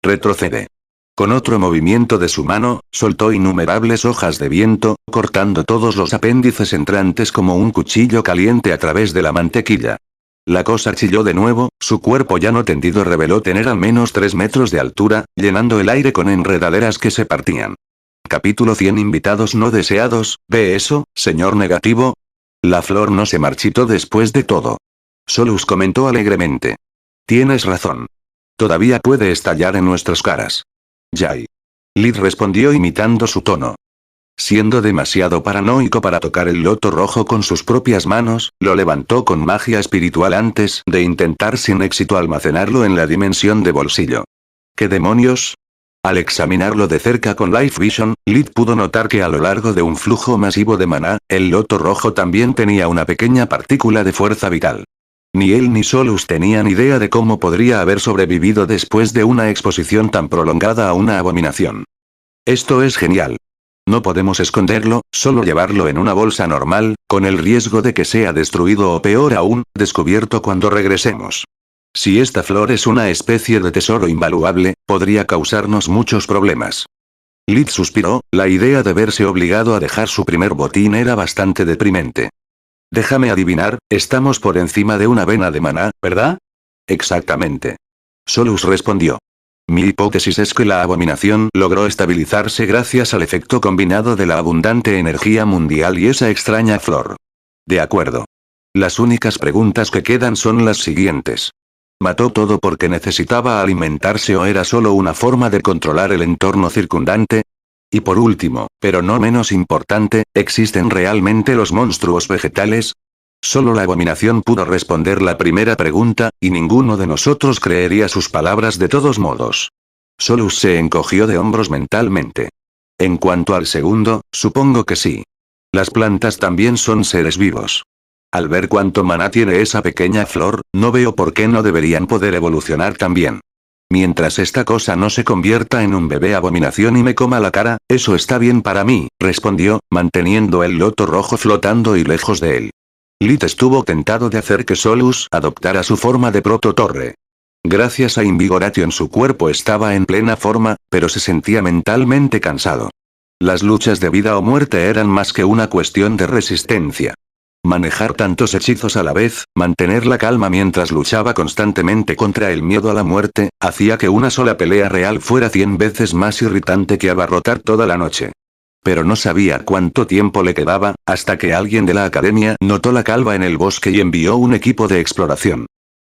Retrocede. Con otro movimiento de su mano, soltó innumerables hojas de viento, cortando todos los apéndices entrantes como un cuchillo caliente a través de la mantequilla. La cosa chilló de nuevo, su cuerpo llano tendido reveló tener al menos 3 metros de altura, llenando el aire con enredaderas que se partían. Capítulo 100 Invitados no deseados, ¿ve eso, señor negativo? La flor no se marchitó después de todo. Solus comentó alegremente. Tienes razón. Todavía puede estallar en nuestras caras. Jay. Lid respondió imitando su tono. Siendo demasiado paranoico para tocar el loto rojo con sus propias manos, lo levantó con magia espiritual antes de intentar sin éxito almacenarlo en la dimensión de bolsillo. ¿Qué demonios? Al examinarlo de cerca con Life Vision, Lid pudo notar que a lo largo de un flujo masivo de maná, el loto rojo también tenía una pequeña partícula de fuerza vital. Ni él ni Solus tenían idea de cómo podría haber sobrevivido después de una exposición tan prolongada a una abominación. Esto es genial. No podemos esconderlo, solo llevarlo en una bolsa normal, con el riesgo de que sea destruido o peor aún, descubierto cuando regresemos. Si esta flor es una especie de tesoro invaluable, podría causarnos muchos problemas. Lid suspiró, la idea de verse obligado a dejar su primer botín era bastante deprimente. Déjame adivinar, estamos por encima de una vena de maná, ¿verdad? Exactamente. Solus respondió. Mi hipótesis es que la abominación logró estabilizarse gracias al efecto combinado de la abundante energía mundial y esa extraña flor. De acuerdo. Las únicas preguntas que quedan son las siguientes. ¿Mató todo porque necesitaba alimentarse o era solo una forma de controlar el entorno circundante? Y por último, pero no menos importante, ¿existen realmente los monstruos vegetales? Solo la abominación pudo responder la primera pregunta, y ninguno de nosotros creería sus palabras de todos modos. Solus se encogió de hombros mentalmente. En cuanto al segundo, supongo que sí. Las plantas también son seres vivos. Al ver cuánto maná tiene esa pequeña flor, no veo por qué no deberían poder evolucionar también. Mientras esta cosa no se convierta en un bebé abominación y me coma la cara, eso está bien para mí, respondió, manteniendo el loto rojo flotando y lejos de él. Lid estuvo tentado de hacer que Solus adoptara su forma de prototorre. Gracias a Invigoration su cuerpo estaba en plena forma, pero se sentía mentalmente cansado. Las luchas de vida o muerte eran más que una cuestión de resistencia. Manejar tantos hechizos a la vez, mantener la calma mientras luchaba constantemente contra el miedo a la muerte, hacía que una sola pelea real fuera 100 veces más irritante que abarrotar toda la noche. Pero no sabía cuánto tiempo le quedaba, hasta que alguien de la academia notó la calva en el bosque y envió un equipo de exploración.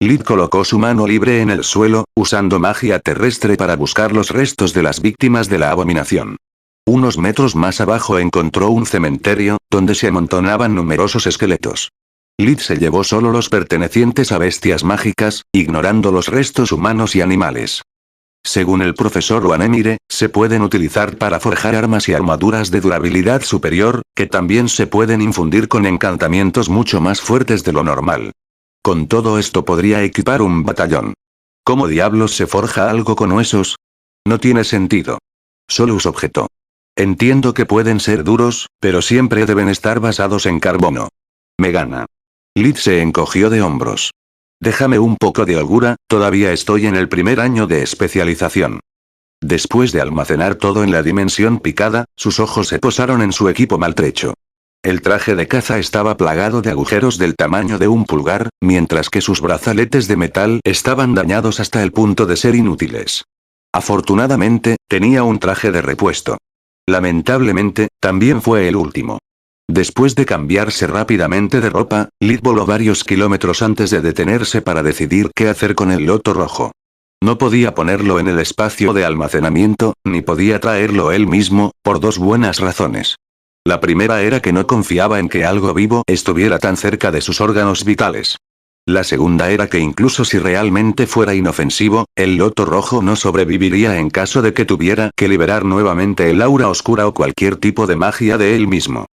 Lid colocó su mano libre en el suelo, usando magia terrestre para buscar los restos de las víctimas de la abominación. Unos metros más abajo encontró un cementerio, donde se amontonaban numerosos esqueletos. Lid se llevó solo los pertenecientes a bestias mágicas, ignorando los restos humanos y animales. Según el profesor Wanemire, se pueden utilizar para forjar armas y armaduras de durabilidad superior, que también se pueden infundir con encantamientos mucho más fuertes de lo normal. Con todo esto podría equipar un batallón. ¿Cómo diablos se forja algo con huesos? No tiene sentido. Solus objetó. Entiendo que pueden ser duros, pero siempre deben estar basados en carbono. Me gana. Lid se encogió de hombros. Déjame un poco de holgura, todavía estoy en el primer año de especialización. Después de almacenar todo en la dimensión picada, sus ojos se posaron en su equipo maltrecho. El traje de caza estaba plagado de agujeros del tamaño de un pulgar, mientras que sus brazaletes de metal estaban dañados hasta el punto de ser inútiles. Afortunadamente, tenía un traje de repuesto. Lamentablemente, también fue el último. Después de cambiarse rápidamente de ropa, Lid voló varios kilómetros antes de detenerse para decidir qué hacer con el loto rojo. No podía ponerlo en el espacio de almacenamiento, ni podía traerlo él mismo, por dos buenas razones. La primera era que no confiaba en que algo vivo estuviera tan cerca de sus órganos vitales. La segunda era que incluso si realmente fuera inofensivo, el loto rojo no sobreviviría en caso de que tuviera que liberar nuevamente el aura oscura o cualquier tipo de magia de él mismo.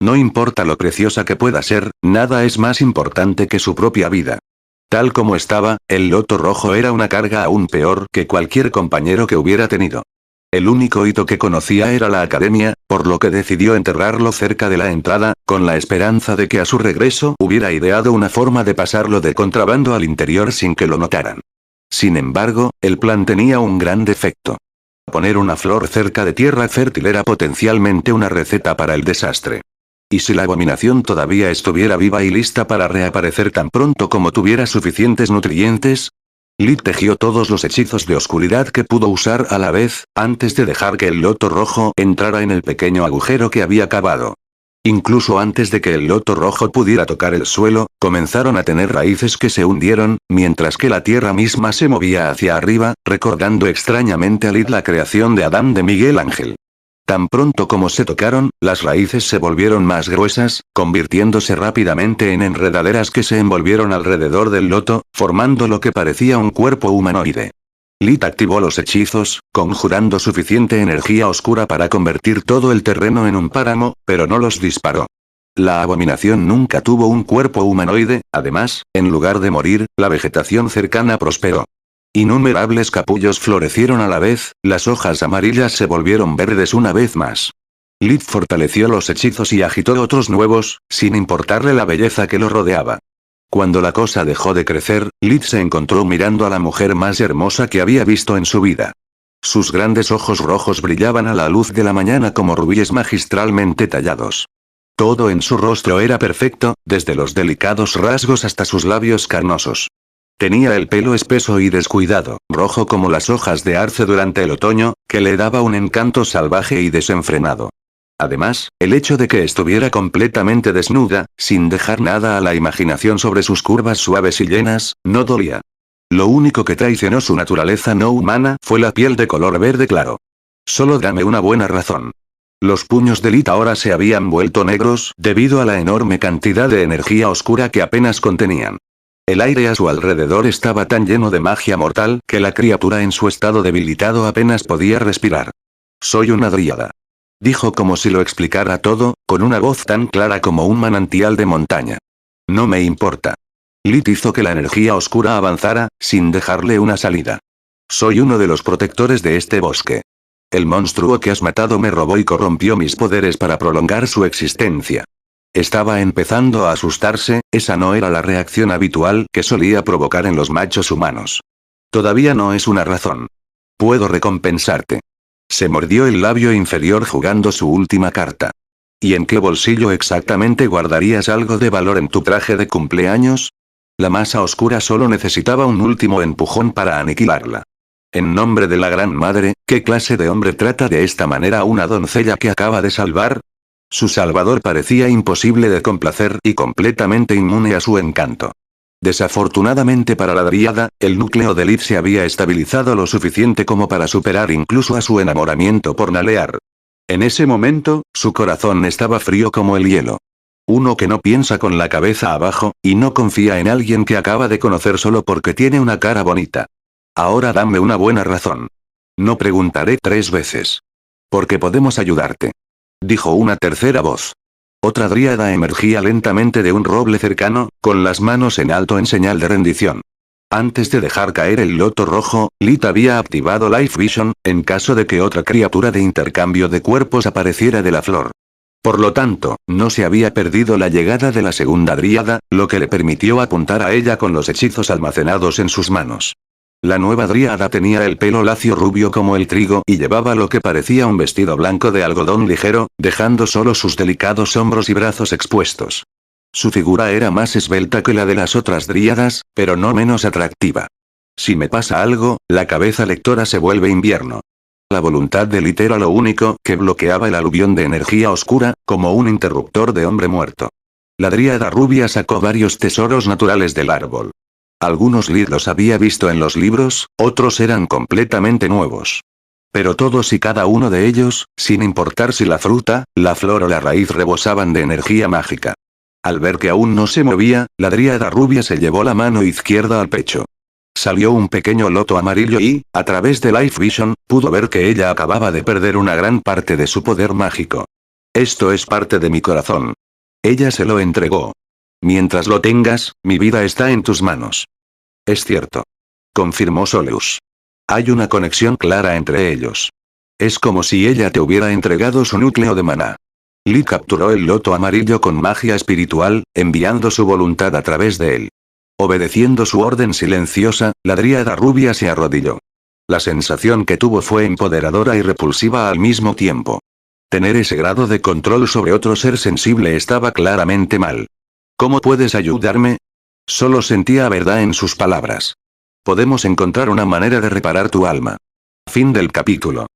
No importa lo preciosa que pueda ser, nada es más importante que su propia vida. Tal como estaba, el loto rojo era una carga aún peor que cualquier compañero que hubiera tenido. El único hito que conocía era la academia, por lo que decidió enterrarlo cerca de la entrada, con la esperanza de que a su regreso hubiera ideado una forma de pasarlo de contrabando al interior sin que lo notaran. Sin embargo, el plan tenía un gran defecto. Poner una flor cerca de tierra fértil era potencialmente una receta para el desastre. ¿Y si la abominación todavía estuviera viva y lista para reaparecer tan pronto como tuviera suficientes nutrientes? Lid tejió todos los hechizos de oscuridad que pudo usar a la vez, antes de dejar que el loto rojo entrara en el pequeño agujero que había cavado. Incluso antes de que el loto rojo pudiera tocar el suelo, comenzaron a tener raíces que se hundieron, mientras que la tierra misma se movía hacia arriba, recordando extrañamente a Lid la creación de Adán de Miguel Ángel. Tan pronto como se tocaron, las raíces se volvieron más gruesas, convirtiéndose rápidamente en enredaderas que se envolvieron alrededor del loto, formando lo que parecía un cuerpo humanoide. Lid activó los hechizos, conjurando suficiente energía oscura para convertir todo el terreno en un páramo, pero no los disparó. La abominación nunca tuvo un cuerpo humanoide, además, en lugar de morir, la vegetación cercana prosperó. Innumerables capullos florecieron a la vez, las hojas amarillas se volvieron verdes una vez más. Lid fortaleció los hechizos y agitó otros nuevos, sin importarle la belleza que lo rodeaba. Cuando la cosa dejó de crecer, Lid se encontró mirando a la mujer más hermosa que había visto en su vida. Sus grandes ojos rojos brillaban a la luz de la mañana como rubíes magistralmente tallados. Todo en su rostro era perfecto, desde los delicados rasgos hasta sus labios carnosos. Tenía el pelo espeso y descuidado, rojo como las hojas de arce durante el otoño, que le daba un encanto salvaje y desenfrenado. Además, el hecho de que estuviera completamente desnuda, sin dejar nada a la imaginación sobre sus curvas suaves y llenas, no dolía. Lo único que traicionó su naturaleza no humana fue la piel de color verde claro. Solo dame una buena razón. Los puños de Lid ahora se habían vuelto negros debido a la enorme cantidad de energía oscura que apenas contenían. El aire a su alrededor estaba tan lleno de magia mortal que la criatura en su estado debilitado apenas podía respirar. Soy una dríada. Dijo como si lo explicara todo, con una voz tan clara como un manantial de montaña. No me importa. Lid hizo que la energía oscura avanzara, sin dejarle una salida. Soy uno de los protectores de este bosque. El monstruo que has matado me robó y corrompió mis poderes para prolongar su existencia. Estaba empezando a asustarse, esa no era la reacción habitual que solía provocar en los machos humanos. Todavía no es una razón. Puedo recompensarte. Se mordió el labio inferior jugando su última carta. ¿Y en qué bolsillo exactamente guardarías algo de valor en tu traje de cumpleaños? La masa oscura solo necesitaba un último empujón para aniquilarla. En nombre de la Gran Madre, ¿qué clase de hombre trata de esta manera a una doncella que acaba de salvar? Su salvador parecía imposible de complacer y completamente inmune a su encanto. Desafortunadamente para la dríada, el núcleo de Lid se había estabilizado lo suficiente como para superar incluso a su enamoramiento por Nalear. En ese momento, su corazón estaba frío como el hielo. Uno que no piensa con la cabeza abajo, y no confía en alguien que acaba de conocer solo porque tiene una cara bonita. Ahora dame una buena razón. No preguntaré 3 veces. Porque podemos ayudarte. Dijo una tercera voz. Otra dríada emergía lentamente de un roble cercano, con las manos en alto en señal de rendición. Antes de dejar caer el loto rojo, Lid había activado Life Vision, en caso de que otra criatura de intercambio de cuerpos apareciera de la flor. Por lo tanto, no se había perdido la llegada de la segunda dríada, lo que le permitió apuntar a ella con los hechizos almacenados en sus manos. La nueva dríada tenía el pelo lacio rubio como el trigo y llevaba lo que parecía un vestido blanco de algodón ligero, dejando solo sus delicados hombros y brazos expuestos. Su figura era más esbelta que la de las otras dríadas, pero no menos atractiva. Si me pasa algo, la cabeza lectora se vuelve invierno. La voluntad de Lit era lo único que bloqueaba el aluvión de energía oscura, como un interruptor de hombre muerto. La dríada rubia sacó varios tesoros naturales del árbol. Algunos Lit los había visto en los libros, otros eran completamente nuevos. Pero todos y cada uno de ellos, sin importar si la fruta, la flor o la raíz rebosaban de energía mágica. Al ver que aún no se movía, la dríada rubia se llevó la mano izquierda al pecho. Salió un pequeño loto amarillo y, a través de Life Vision, pudo ver que ella acababa de perder una gran parte de su poder mágico. Esto es parte de mi corazón. Ella se lo entregó. Mientras lo tengas, mi vida está en tus manos. Es cierto. Confirmó Soleus. Hay una conexión clara entre ellos. Es como si ella te hubiera entregado su núcleo de maná. Lit capturó el loto amarillo con magia espiritual, enviando su voluntad a través de él. Obedeciendo su orden silenciosa, la dríada rubia se arrodilló. La sensación que tuvo fue empoderadora y repulsiva al mismo tiempo. Tener ese grado de control sobre otro ser sensible estaba claramente mal. ¿Cómo puedes ayudarme? Solo sentía verdad en sus palabras. Podemos encontrar una manera de reparar tu alma. Fin del capítulo.